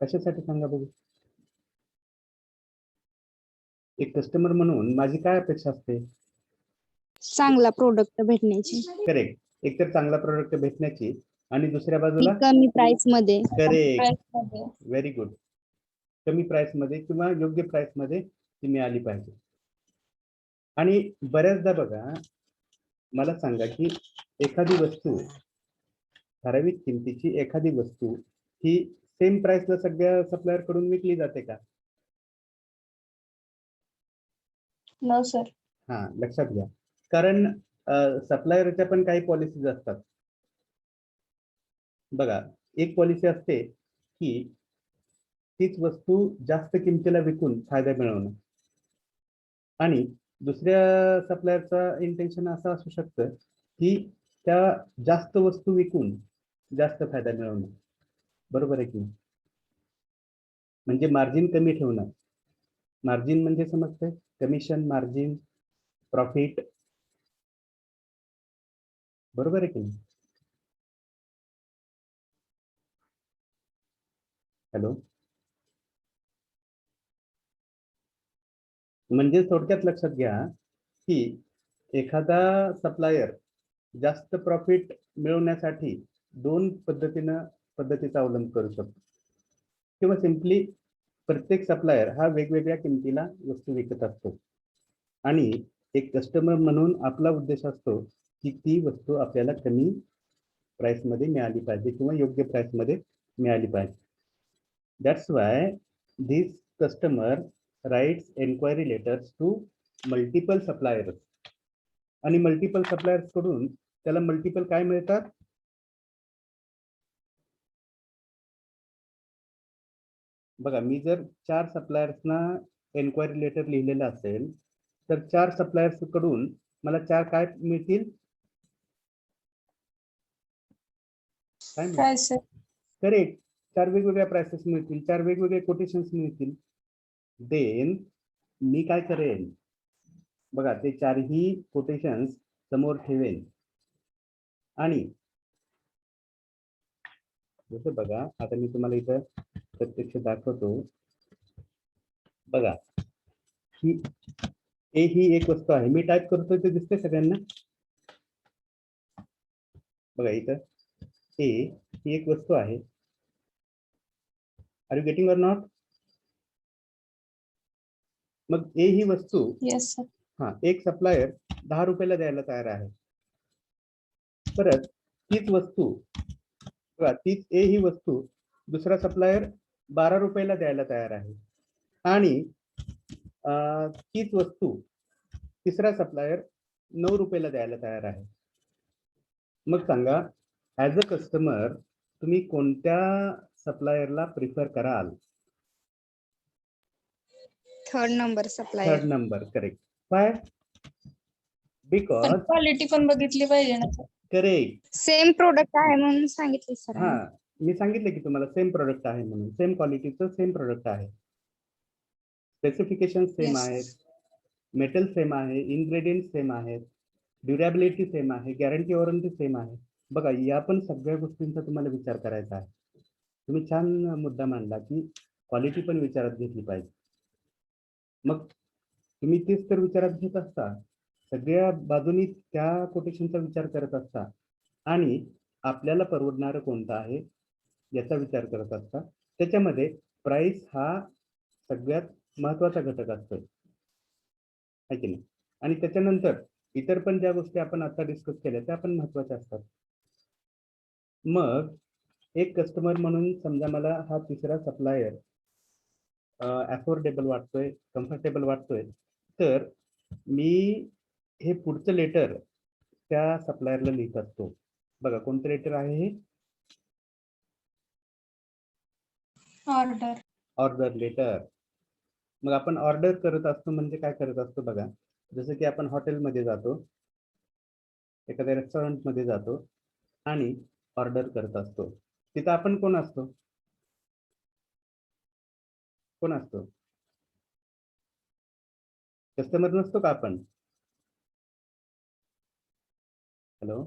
कशासाठी सांगा बघू? एक कस्टमर म्हणून माझी काय अपेक्षा असते? चांगला प्रोडक्ट भेटण्याची, करेक्ट, एक तर चांगला प्रोडक्ट भेटण्याची आणि दुसऱ्या आणि बाजूला कमी प्राइस मध्ये. करेक्ट, Price मध्ये. व्हेरी गुड, कमी प्राइस मध्ये किंवा योग्य प्राइस मध्ये ती मिळाली पाहिजे. आणि बऱ्याचदा बघा मला सांगा की एखादी वस्तू, ठराविक किमतीची एखादी वस्तू ही सेम प्राइसला सगळ्या सप्लायर कडून विकली जाते का? No, sir. हा, लक्षात घ्या, कारण सप्लायरच्या पण काही पॉलिसीज असतात. बघा एक पॉलिसी असते की तीच वस्तू जास्त किमतीला विकून फायदा मिळवणं, आणि दुसऱ्या सप्लायरचा इंटेन्शन असं असू शकतं की त्या जास्त वस्तू विकून जास्त फायदा मिळवणं. बरोबर आहे की नाही? म्हणजे मार्जिन कमी ठेवणं. मार्जिन म्हणजे समजतंय, कमिशन, मार्जिन, प्रॉफिट. बरोबर आहे की नाही? हॅलो, म्हणजे थोडक्यात लक्षात घ्या की एखादा सप्लायर जास्त प्रॉफिट मिळवण्यासाठी दोन पद्धतीचा अवलंब करू शकतो, किंवा सिंपली प्रत्येक सप्लायर हा वेगवेगळ्या किमतीला वस्तू विकत असतो आणि एक कस्टमर म्हणून आपला उद्देश असतो की ती वस्तू आपल्याला कमी प्राइस मध्ये मिळाली पाहिजे किंवा योग्य प्राइस मध्ये मिळाली पाहिजे. That's why this customer writes enquiry letters to multiple suppliers, आणि मल्टिपल सप्लायर्स कडून त्याला मल्टिपल काय मिळतात? बघा मी जर 4 सप्लायर्सना एन्क्वायरी लेटर लिहिलेलं असेल तर 4 सप्लायर्स कडून मला 4 काय मिळतील? काय मिळतील? काय सर? करेक्ट. 4 वेगवेगळ्या प्राइसेस मिळतील, 4 वेगवेगळे कोटेशन्स मिळतील. देन मी काय करेन बघा, ते 4ही कोटेशन्स समोर ठेवेन आणि जसं बघा, आता मी तुम्हाला इथं प्रत्यक्ष दाखवतो. बघा, ही एक वस्तू आहे. मी टाईप करतोय ते दिसते सगळ्यांना? बघा इथं ही एक वस्तू आहे. Are you getting or not? मग ए ही वस्तू, येस सर. हा, एक सप्लायर 10 रुपयाला द्यायला तयार आहे. परत तीच वस्तू बघा, तीच ए ही वस्तू दुसरा सप्लायर 12 रुपयाला द्यायला तयार आहे आणि तीच वस्तू तिसरा सप्लायर 9 रुपयाला द्यायला तयार आहे. मग सांगा, ऍज अ कस्टमर तुम्ही कोणत्या सप्लायरला प्रिफर कराल? Third number supplier. Third number. Correct. Y? पण बिकॉज क्वालिटी पण बघितली पाहिजे ना सर. करेक्ट. सेम प्रोडक्ट आहे म्हणून सांगितले सर. हा, मी सांगितलं की तुम्हाला सेम प्रोडक्ट आहे म्हणून. सेम क्वालिटीचं सेम प्रोडक्ट आहे. Specification same Yes. आहेत, मेटल सेम आहे, इन्ग्रेडियंट सेम आहेत, ड्युरेबिलिटी सेम आहे, गॅरंटी वॉरंटी सेम आहे. बघा, या पण सगळ्या गोष्टींचा तुम्हाला विचार करायचा आहे. तुम्ही छान मुद्दा मांडला की क्वालिटी पण विचारात घेतली पाहिजे. मग तुम्ही तेच तर विचारात घेत असता, सगळ्या बाजूनी त्या कोटेशनचा विचार करत असता आणि आपल्याला परवडणारं कोणतं आहे याचा विचार करत असता. त्याच्यामध्ये प्राइस हा सगळ्यात महत्वाचा घटक असतो, है की नाही? आणि त्याच्यानंतर इतर पण ज्या गोष्टी आपण आता डिस्कस केल्या त्या पण महत्वाच्या असतात. मग एक कस्टमर म्हणून समजा मला हा तिसरा सप्लायर अफोर्डेबल वाटतोय, कम्फर्टेबल वाटतोय, तर मी हे पुढचं लेटर त्या सप्लायरला लिहित असतो. बघा, कोणतं लेटर आहे हे? ऑर्डर. Order letter. मग आपण ऑर्डर करत असतो म्हणजे काय करत असतो बघा, जसं की आपण हॉटेलमध्ये जातो, एखाद्या रेस्टॉरंटमध्ये जातो आणि ऑर्डर करत असतो. तिथं आपण कोण असतो? कोण असतो? कस्टमर नसतो का आपण? हॅलो,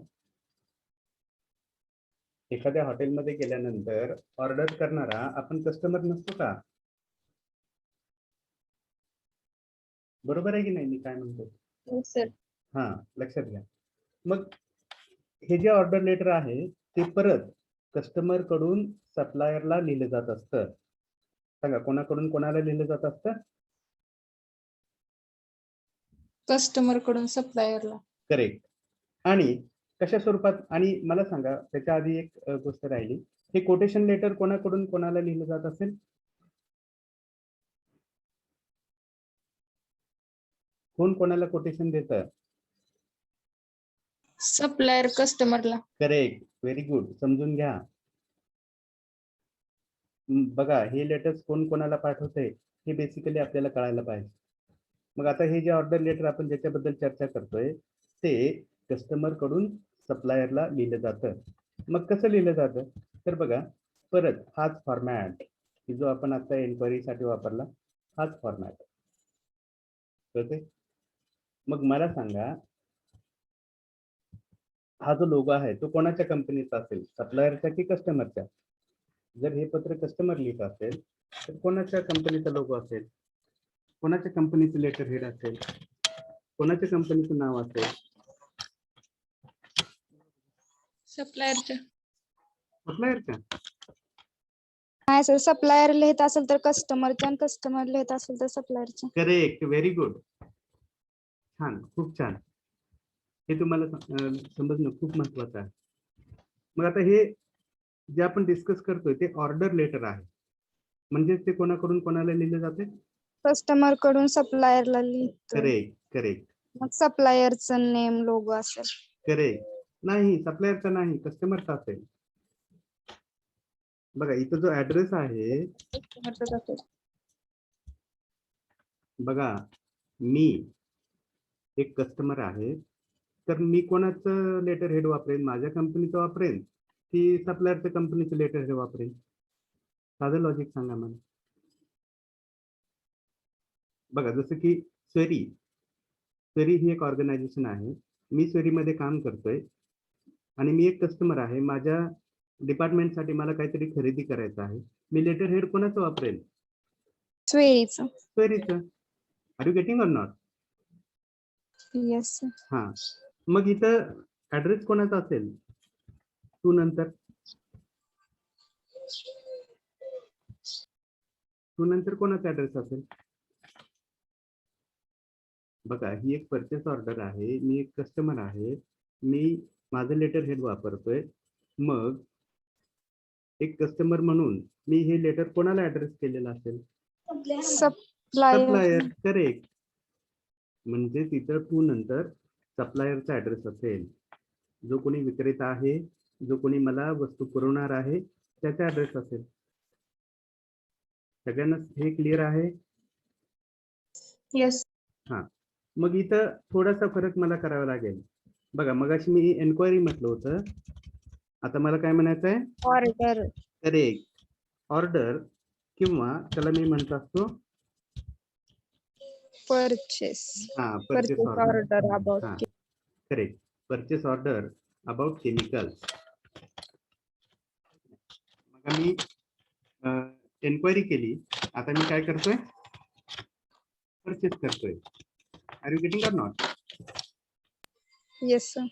एखाद्या हॉटेलमध्ये गेल्यानंतर ऑर्डर करणारा आपण कस्टमर नसतो का? बरोबर आहे की नाही मी काय म्हणतो? Yes, sir. हा, लक्षात घ्या. मग हे जे ऑर्डर लेटर आहे ते परत कस्टमर कडून सप्लायरला लिहिलं जात असतं. सांगा, कोणाकडून कोणाला लिहिलं जात असतं? कस्टमर कडून सप्लायरला. करेक्ट. आणि कशा स्वरूपात? आणि मला सांगा, त्याच्या आधी एक गोष्ट राहिली, हे कोटेशन लेटर कोणाकडून कोणाला लिहिलं जात असेल? कोण कोणाला कोटेशन देतं? सप्लायर कस्टमरला. करेक्ट. Very good. समजून घ्या. बघा, हे लेटर्स कोण कोणाला पाठवतंय हे बेसिकली आपल्याला कळायला पाहिजे. मग आता हे जे ऑर्डर लेटर आपण ज्याच्याबद्दल चर्चा करतोय ते कस्टमर कडून सप्लायरला लिहिलं जातं. मग कसं लिहिलं जातं? तर बघा, परत हाच फॉर्मॅट की जो आपण आता एन्क्वायरीसाठी वापरला, हाच फॉर्मॅट. कळते? मग मला सांगा, हा जो लोगो आहे तो कोणाच्या कंपनीचा असेल, सप्लायरच्या की कस्टमरच्या? जर हे पत्र कस्टमर लिहित असेल तर कोणाच्या कंपनीचा लोगो असेल, कोणाच्या कंपनीचं लेटर हेड असेल, कोणाच्या कंपनीचं नाव असेल? सप्लायरच्या. सप्लायरच्या. नाही सर, सप्लायर लिहित असेल तर कस्टमरच्या आणि कस्टमर लिहित असेल तर सप्लायरच्या. करेक्ट. Very good. छान, खूप छान. हे तुम्हाला समजणं खूप महत्वाचं आहे. मग आता हे जे आपण डिस्कस करतोय ते ऑर्डर लेटर आहे, म्हणजे ते कोणाकडून कोणाला लिहिले जाते? कस्टमर कडून सप्लायरला लिहितो. करेक्ट. करेक्ट. मग सप्लायरचं नेम लोगो असेल. करेक्ट. नाही, सप्लायरचा नाही, कस्टमरचा असेल. बघा, इथं जो ऍड्रेस आहे कस्टमरचाच असेल. बघा, मी एक कस्टमर आहे, तर मी कोणाचं लेटर हेड वापरेन? माझ्या कंपनीचं वापरेन की सप्लायरच्या कंपनीचं लेटर हेड वापरेन? साधं लॉजिक सांगा मला. बघा, जसं की स्वेरी ही एक ऑर्गनायझेशन आहे. मी स्वेरीमध्ये काम करतोय आणि मी एक कस्टमर आहे. माझ्या डिपार्टमेंटसाठी मला काहीतरी खरेदी करायचं आहे. मी लेटर हेड कोणाचं वापरेल? स्वेरीचं. स्वेरीचं. Are you getting or not? Yes. हा, मग इथं ऍड्रेस कोणाचा असेल? टू नंतर कोणाचा ऍड्रेस असेल? बघा, ही एक परचेस ऑर्डर आहे. मी एक कस्टमर आहे. मी माझं लेटर हेड वापरतोय. मग एक कस्टमर म्हणून मी हे लेटर कोणाला ऍड्रेस केलेलं असेल? सप्लायर. सप्लायर. करेक्ट. म्हणजे तिथं टू नंतर सप्लायरचा ऍड्रेस असेल. जो कोणी विक्रेता आहे, जो कोणी मला वस्तू पुरवणार आहे, त्याचा ऍड्रेस असेल. सगळ्यांना हे क्लिअर आहे? येस. हा, मग इथं थोडासा फरक मला करावा लागेल. बघा, मगाशी मी एन्क्वायरी म्हटलं होतं, आता मला काय म्हणायचं आहे? ऑर्डर. करेक्ट. ऑर्डर किंवा त्याला मी म्हणत असतो परचेस. हा, परचेस ऑर्डर. Order about. हा, correct. Purchase order about chemicals. मग मी एन्क्वायरी केली, आता मी काय करतोय? परचेस करतोय. Are you getting or not? Yes sir.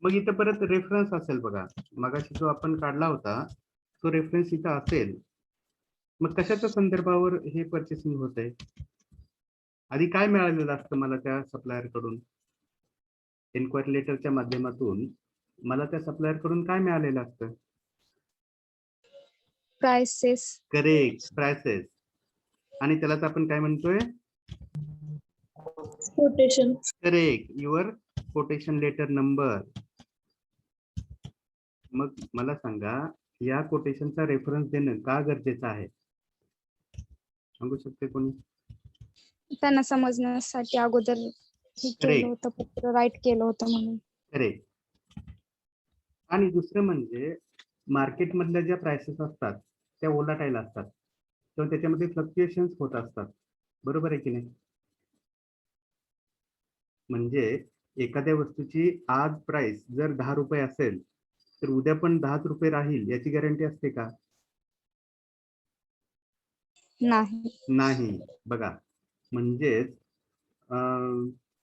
मग इथं परत रेफरन्स असेल. बघा, मगाशी जो आपण काढला होता तो रेफरन्स इथं असेल. मग कशाच्या संदर्भावर हे परचेसिंग होत आहे? आधी काय मिळालेलं असतं मला त्या सप्लायर कडून? एन्क्वायरी लेटरच्या माध्यमातून मला त्या सप्लायर कडून काय मिळालेलं असतं? प्राइसेस. Correct, prices. आणि त्यालाच आपण काय म्हणतोय? Quotation. Correct, your quotation letter number. मग मला सांगा, या कोटेशनचा रेफरन्स देणं का गरजेचं आहे? सांगू शकते कोणी? त्यांना समजण्यासाठी अगोदर हे केलं Correct. होतं, पत्र राईट केलं होतं म्हणून. करेक्ट. आणि दुसरं म्हणजे मार्केट मधल्या ज्या प्राइसेस असतात त्या ओलाटाईल असतात, किंवा त्याच्यामध्ये फ्लक्च्युएशन्स होत असतात. बरोबर आहे की नाही? म्हणजे एखाद्या वस्तूची आज प्राइस जर 10 रुपये असेल तर उद्या पण 10 रुपये राहील याची गॅरंटी असते का? नाही. नाही. बघा, म्हणजेच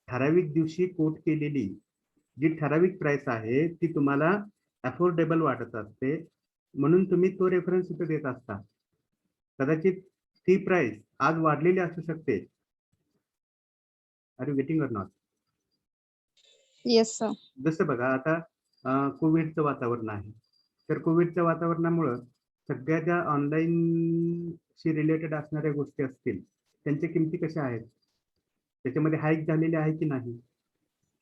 ठराविक दिवशी कोट केलेली जी ठराविक प्राइस आहे ती तुम्हाला अफोर्डेबल वाटत असते, म्हणून तुम्ही तो रेफरन्स इथे देत असता. कदाचित ती प्राइस आज वाढलेली असू शकते. Are you getting or not? Yes sir. जसं बघा, आता कोविडचं वातावरण आहे, तर कोविडच्या वातावरणामुळं सगळ्या ज्या ऑनलाईनशी रिलेटेड असणाऱ्या गोष्टी असतील त्यांच्या किमती कशा आहेत? त्याच्यामध्ये हाईक झालेली आहे की नाही?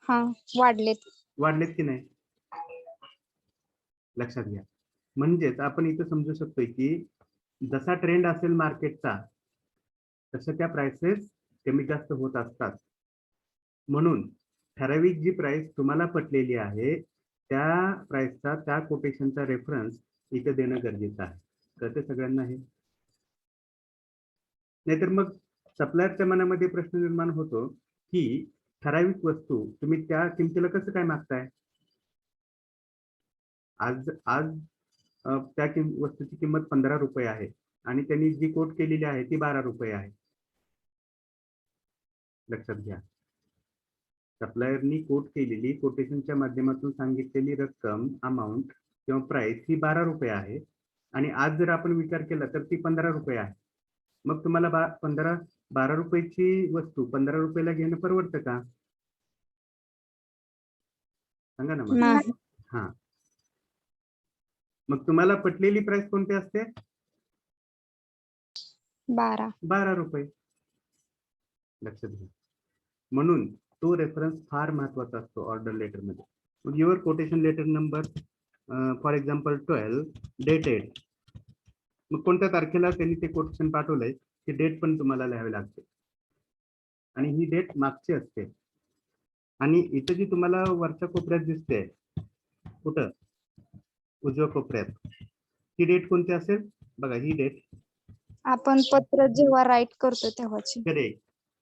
हा, वाढलेत. वाढलेत की नाही? लक्षात घ्या. म्हणजेच आपण इथं समजू शकतोय की जसा ट्रेंड असेल मार्केटचा तसं त्या प्राइसेस कमी जास्त होत असतात. म्हणून ठराविक जी प्राइस तुम्हाला पटलेली आहे त्या प्राइसचा, त्या कोटेशनचा रेफरन्स इथे देणं गरजेचं आहे. कळते सगळ्यांना हे? नाहीतर मग सप्लायरच्या मनामध्ये प्रश्न निर्माण होतो की ठराविक वस्तू तुम्ही त्या किमतीला कसं काय मागताय? आज आज त्या वस्तूची किंमत 15 रुपये आहे आणि त्यांनी जी कोट केलेली आहे ती 12 रुपये आहे. लक्षात घ्या, सप्लायरनी कोट केलेली, कोटेशनच्या माध्यमातून सांगितलेली रक्कम, अमाऊंट किंवा प्राइस ही 12 रुपये आहे आणि आज जर आपण विचार केला तर ती 15 रुपये आहे. मग तुम्हाला 12 रुपयाची वस्तू 15 रुपयाला घेणं परवडतं का? सांगा ना मला. नाही. हा, मग तुम्हाला पटलेली प्राइस कोणती असते? 12 रुपये. लक्षात घ्या. म्हणून तो रेफरन्स फार महत्वाचा असतो ऑर्डर लेटर मध्ये. मग your quotation letter number for example 12 dated. मग कोणत्या तारखेला त्यांनी ते कोटेशन पाठवलंय ते डेट पण तुम्हाला लिहावे लागते. आणि ही डेट मागची असते. आणि इथं जी तुम्हाला वरच्या कोपऱ्यात दिसते, कुठं उजव्या कोपऱ्यात, ही डेट कोणती असेल बघा. ही डेट आपण पत्र जेव्हा राईट करतो तेव्हाची. करेक्ट.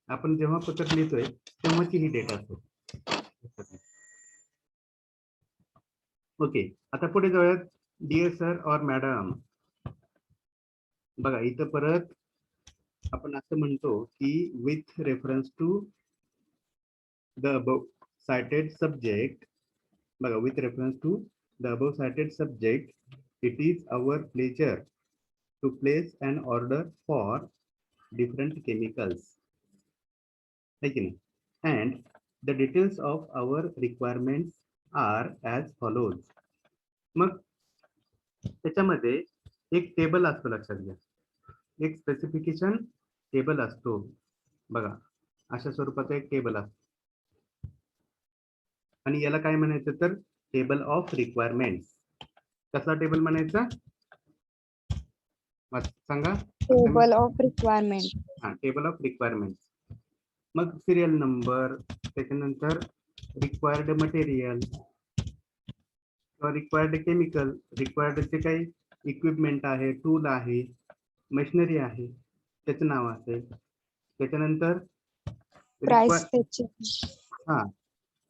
आपण जेव्हा पत्र लिहितोय तेव्हाची ही डेट असते. ओके, आता पुढे जाऊयात. Dear sir or madam. बघा इथं परत आपण असं म्हणतो की with reference to the above cited subject. बघा, with reference to the above cited subject, it is our pleasure to place an order for different chemicals. है की नाही? And the details of our requirements are as follows. मग त्याच्यामध्ये एक table असतो, लक्षात घ्या. एक स्पेसिफिकेशन टेबल असतो बघा, अशा स्वरूपाचा एक टेबल असतो. आणि याला काय म्हणायचं तर टेबल ऑफ रिक्वायरमेंट्स. कसला टेबल म्हणायचा सांगा? Table of requirement. हा, टेबल ऑफ रिक्वायरमेंट्स. मग सिरियल नंबर, त्याच्यानंतर रिक्वायर्ड मटेरियल किंवा रिक्वायर्ड केमिकल, रिक्वायर्ड जे काही इक्विपमेंट आहे, टूल आहे, मशिनरी आहे, त्याचं नाव असेल. त्याच्यानंतर प्राइस त्याची. हा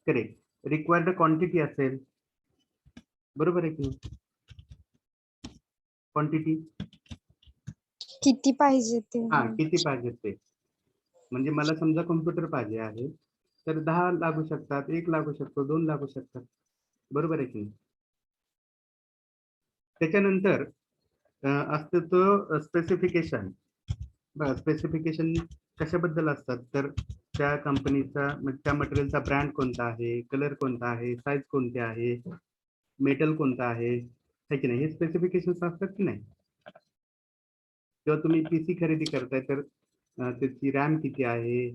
करेक्ट. रिक्वायर्ड क्वांटिटी असेल, बरोबर आहे की नाही? क्वांटिटी किती पाहिजे ते. हा, किती पाहिजे ते. म्हणजे मला समजा कॉम्प्युटर पाहिजे आहे तर 10 लागू शकतात, 1 लागू शकतो, 2 लागू शकतात, बरोबर आहे की नाही? त्याच्यानंतर असतं तो स्पेसिफिकेशन. बघा, स्पेसिफिकेशन कशाबद्दल असतात तर त्या कंपनीचा, त्या मटेरियलचा ब्रँड कोणता आहे, कलर कोणता आहे, साईज कोणती आहे, मेटल कोणता आहे की नाही, हे स्पेसिफिकेशन असतात की नाही? जेव्हा तुम्ही पीसी खरेदी करताय तर त्याची रॅम किती आहे,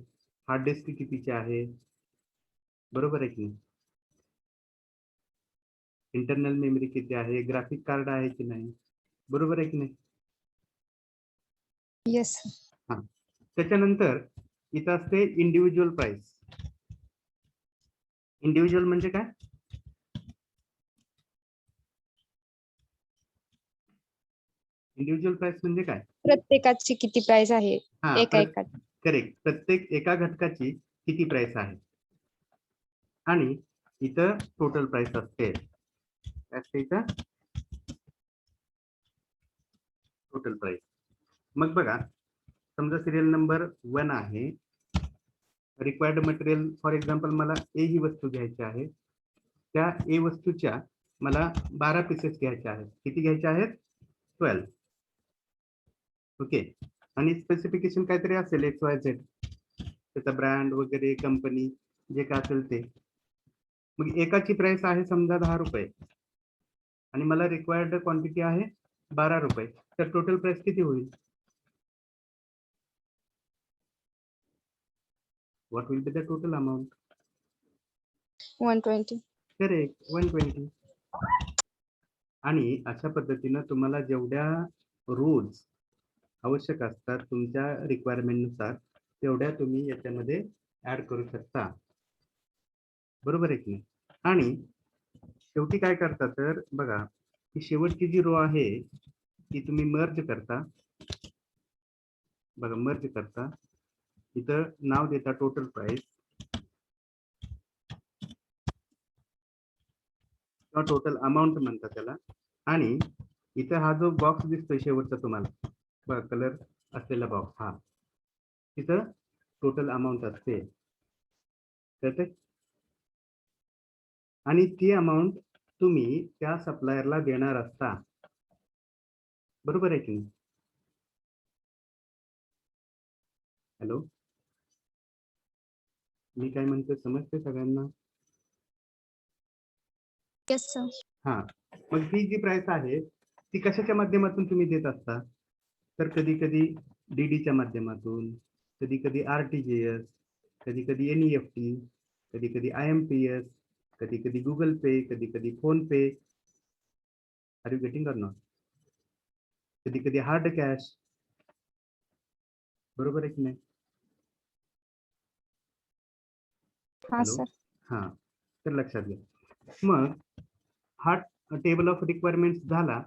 हार्ड डिस्क कितीची आहे, बरोबर आहे की नाही? इंटरनल मेमरी किती आहे, ग्राफिक कार्ड आहे की नाही, बरोबर आहे की नाही? येस. हा, त्याच्यानंतर इथं असते इंडिव्हिज्युअल प्राइस. इंडिव्हिज्युअल म्हणजे काय? इंडिव्हिज्युअल प्राइस म्हणजे काय? प्रत्येकाची किती प्राइस आहे हा, एका एका. करेक्ट. प्रत्येक एका घटकाची किती प्राइस आहे. आणि इथं टोटल प्राइस असते. इथं टोटल प्राइस. मग बघा, समजा सिरियल नंबर 1 आहे. रिक्वायर्ड मटेरियल फॉर एक्झाम्पल मला ए ही वस्तू घ्यायची आहे. त्या ए वस्तूच्या मला 12 पीसेस घ्यायच्या आहेत. किती घ्यायच्या आहेत? 12. ओके. आणि स्पेसिफिकेशन काहीतरी असेल XYZ, त्याचा ब्रँड वगैरे, कंपनी जे काय असेल ते. मग एकाची प्राइस आहे समजा 10 रुपये आणि मला रिक्वायर्ड क्वांटिटी आहे 12 रुपये, तर टोटल प्राइस किती होईल? What will be the total amount? 120. Correct, 120. आणि अशा पद्धतीनं तुम्हाला जेवढ्या रूल्स आवश्यक असतात तुमच्या रिक्वायरमेंट नुसार तेवढ्या तुम्ही याच्यामध्ये ऍड करू शकता, बरोबर आहे की नाही? आणि शेवटी काय करता तर बघा, ही शेवटची जी रो आहे ती तुम्ही मर्ज करता. बघा, मर्ज करता, इथं नाव देता टोटल प्राइस किंवा टोटल अमाऊंट म्हणतात त्याला. आणि इथं हा जो बॉक्स दिसतोय शेवटचा तुम्हाला, बघा कलर असलेला बॉक्स, हा तिथं टोटल अमाऊंट असते. आणि ती अमाऊंट तुम्ही त्या सप्लायरला देणार असता, बरोबर आहे की नाही? हॅलो, मी काय म्हणतो समजते सगळ्यांना? Yes sir. हा, मग ही जी प्राइस आहे ती कशाच्या माध्यमातून तुम्ही देत असता तर कधी कधी डीडीच्या माध्यमातून, कधी कधी RTGS, कधी कधी NEFT, कधी कधी IMPS, कधी कधी गुगल पे, कधी कधी PhonePe. Are you getting or not? कधी कधी हार्ड कॅश, बरोबर आहे की नाही? हा हॅलो सर. हा, तर लक्षात घ्या. मग हा टेबल ऑफ रिक्वायरमेंट्स झाला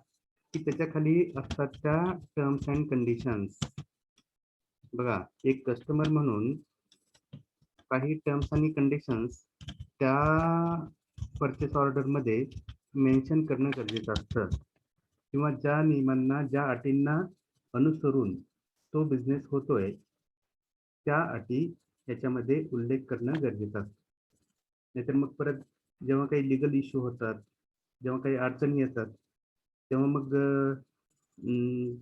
की त्याच्या खाली असतात त्या टर्म्स अँड कंडिशन्स. बघा, एक कस्टमर म्हणून काही टर्म्स आणि कंडिशन्स त्या परचेस ऑर्डर मध्ये मेन्शन करणं गरजेचं असतं, किंवा ज्या नियमांना ज्या अटींना अनुसरून तो बिझनेस होतोय त्या अटी याच्यामध्ये उल्लेख करणं गरजेचं असतं. नाहीतर मग परत जेव्हा काही लिगल इश्यू होतात, जेव्हा काही अडचणी येतात, तेव्हा मग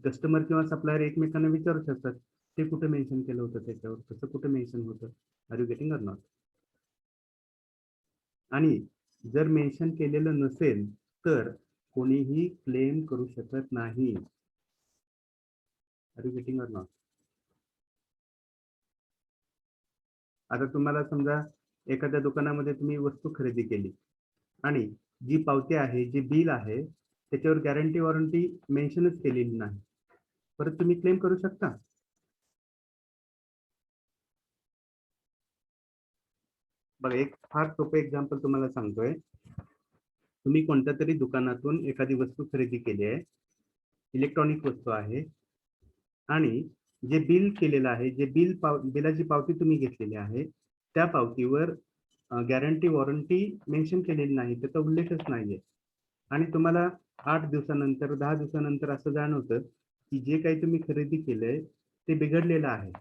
कस्टमर किंवा सप्लायर एकमेकांना विचारू शकतात, ते कुठे मेन्शन केलं होतं त्याच्यावर, तसं कुठे मेन्शन होतं. Are you getting or not? आणि जर मेन्शन केलेलं नसेल तर कोणीही क्लेम करू शकत नाही. Are you getting or not? आता तुम्हाला समजा एखाद्या दुकानामध्ये तुम्ही वस्तू खरेदी केली आणि जी पावती आहे, जी बिल आहे, त्याच्यावर गॅरंटी वॉरंटी मेन्शनच केलेली नाही, परत तुम्ही क्लेम करू शकता? बघा, एक फार सोपं एक्झाम्पल तुम्हाला सांगतोय. तुम्ही कोणत्या तरी दुकानातून एखादी वस्तू खरेदी केली आहे, इलेक्ट्रॉनिक वस्तू आहे, आणि जे बिल केलेलं आहे, जे बिलाची पावती तुम्ही घेतलेली आहे, त्या पावतीवर गॅरंटी वॉरंटी मेन्शन केलेली नाही, त्याचा उल्लेखच नाहीये. आणि तुम्हाला 8 दिवसानंतर 10 दिवसानंतर असं जाणवतं की जे काही तुम्ही खरेदी केलंय ते बिघडलेलं आहे,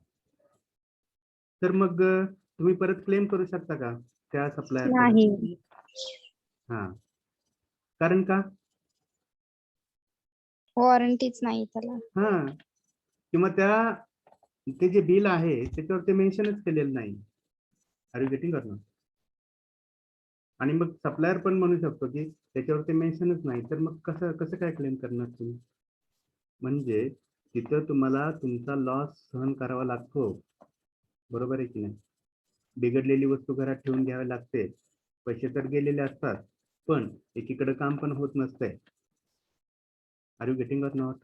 तर मग तुम्ही परत क्लेम करू शकता का त्या सप्लायर कडे? नाही. हा, कारण का? वॉरंटीच नाही त्याला. हा, किंवा ते जे बिल आहे त्याच्यावर ते मेन्शनच केलेलं नाही. आर यू गेटिंग करणं? आणि मग सप्लायर पण म्हणू शकतो की त्याच्यावर ते मेन्शनच नाही, तर मग कसं कसं काय क्लेम करणार तुम्ही? म्हणजे तिथं तुम्हाला तुमचा लॉस सहन करावा लागतो, बरोबर आहे की नाही? बिघडलेली वस्तू घरात ठेवून घ्यावी लागते, पैसे तर गेलेले असतात, पण एकीकडे काम पण होत नसतंय. Are you getting or not?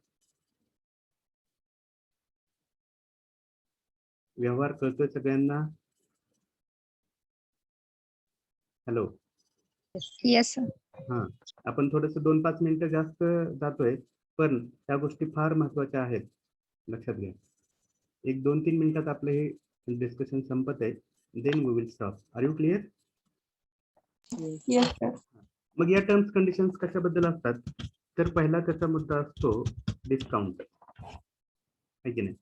व्यवहार कळतोय सगळ्यांना? हॅलो. Yes sir. हा, आपण थोडस 2-5 मिनिटं जास्त जातोय, पण त्या गोष्टी फार महत्वाच्या आहेत, लक्षात घ्या. एक 2-3 मिनिटात आपलं हे डिस्कशन संपत आहे, then we will stop. Are you clear? Yes sir. मग या टर्म्स कंडिशन्स कशाबद्दल असतात? तर पहिला त्याचा मुद्दा असतो डिस्काउंट, आहे की नाही?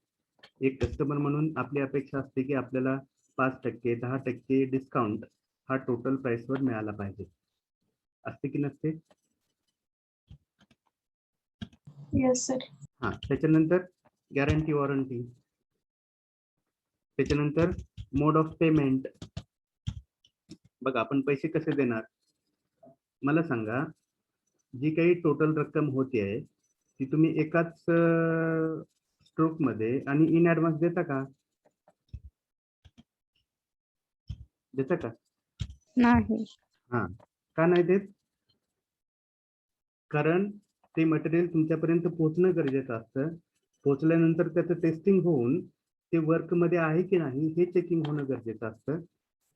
एक कस्टमर म्हणून आपली अपेक्षा असते की आपल्याला 5%, 10% डिस्काउंट हा टोटल प्राइसवर मिळाला पाहिजे, असते की नसते? Yes sir. हा, त्याच्यानंतर गॅरंटी वॉरंटी, त्याच्यानंतर मोड ऑफ पेमेंट. बघा, आपण पैसे कसे देणार? मला सांगा, जी काही टोटल रक्कम होती आहे ती तुम्ही एकाच स्ट्रोक मध्ये आणि इन ऍडव्हान्स देता का? देता का? नाही. हा, का नाही देत? कारण ते मटेरियल तुमच्यापर्यंत पोहोचणं गरजेचं असतं. पोहोचल्यानंतर त्याचं टेस्टिंग होऊन ते वर्क मध्ये आहे की नाही हे चेकिंग होणं गरजेचं असतं,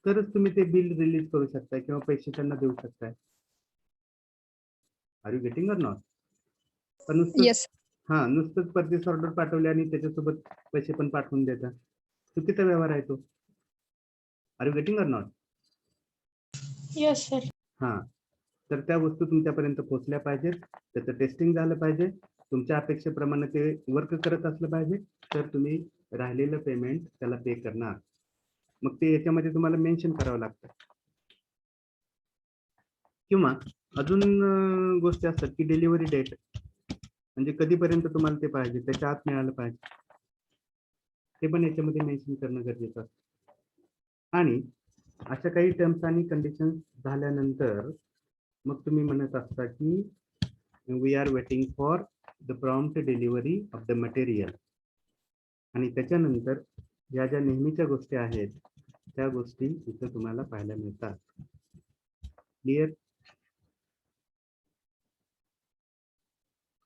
तरच तुम्ही ते बिल रिलीज करू शकताय किंवा पैसे त्यांना देऊ शकताय. Are you getting or not? पण नुसतं येस. हा, नुसतंच परचेस ऑर्डर पाठवले आणि त्याच्यासोबत पैसे पण पाठवून देतात, चुकीचा व्यवहार आहे तो. Are you getting or not? Yes sir. हा, तर त्या वस्तू तुमच्यापर्यंत पोहोचल्या पाहिजेत, त्याचं टेस्टिंग झालं पाहिजे, तुमच्या अपेक्षेप्रमाणे ते वर्क करत असलं पाहिजे, तर तुम्ही राहिलेलं पेमेंट त्याला पे करणार. मग ते याच्यामध्ये तुम्हाला मेन्शन करावं लागतं. किंवा अजून गोष्टी असतात की डिलिव्हरी डेट, म्हणजे कधीपर्यंत तुम्हाला ते पाहिजे, त्याच्या आत मिळालं पाहिजे, ते पण याच्यामध्ये मेन्शन करणं गरजेचं असतं. आणि अशा काही टर्म्स आणि कंडिशन्स झाल्यानंतर मग तुम्ही म्हणत असता की we are waiting for the prompt delivery of the material. आणि त्याच्यानंतर ज्या ज्या नेहमीच्या गोष्टी आहेत त्या गोष्टी इथं तुम्हाला पाहायला मिळतात. क्लिअर?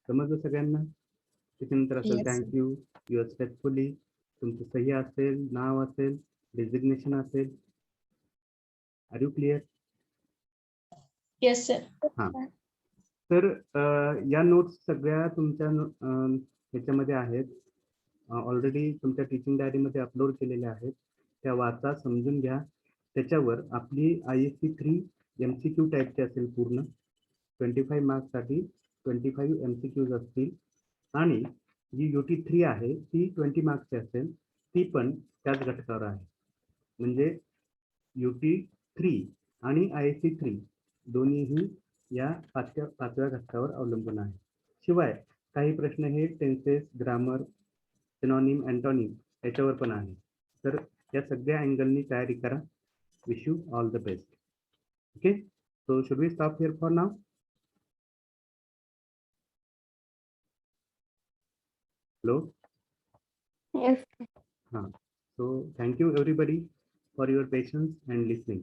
समजलं सगळ्यांना? त्याच्यानंतर असेल Yes. थँक्यू, युअर फेथफुली, तुमचं सही असेल, नाव असेल, डेजिग्नेशन असेल, are you clear? Yes, sir. तर या नोट्स सगळ्या तुमच्या ह्याच्यामध्ये आहेत, ऑलरेडी तुमच्या टीचिंग डायरीमध्ये अपलोड केलेल्या आहेत. त्या वाचा, समजून घ्या. त्याच्यावर आपली ISC 3 MCQ टाईपची असेल पूर्ण. 25 मार्क्ससाठी 25 MCQs असतील आणि जी UT 3 आहे ती 20 मार्क्सची असेल, ती पण त्याच घटकावर आहे. म्हणजे UT 3 आणि ISC 3 दोन्हीही या पाचव्या घटकावर अवलंबून आहे. शिवाय काही प्रश्न हे टेन्सेस, ग्रामर, सिनॉनिम, अँटोनिम याच्यावर पण आहे. तर या सगळ्या अँगलनी तयारी करा. Wish you all the best. Okay, so should we stop here for now? Hello. Yes. So thank you everybody for your patience and listening.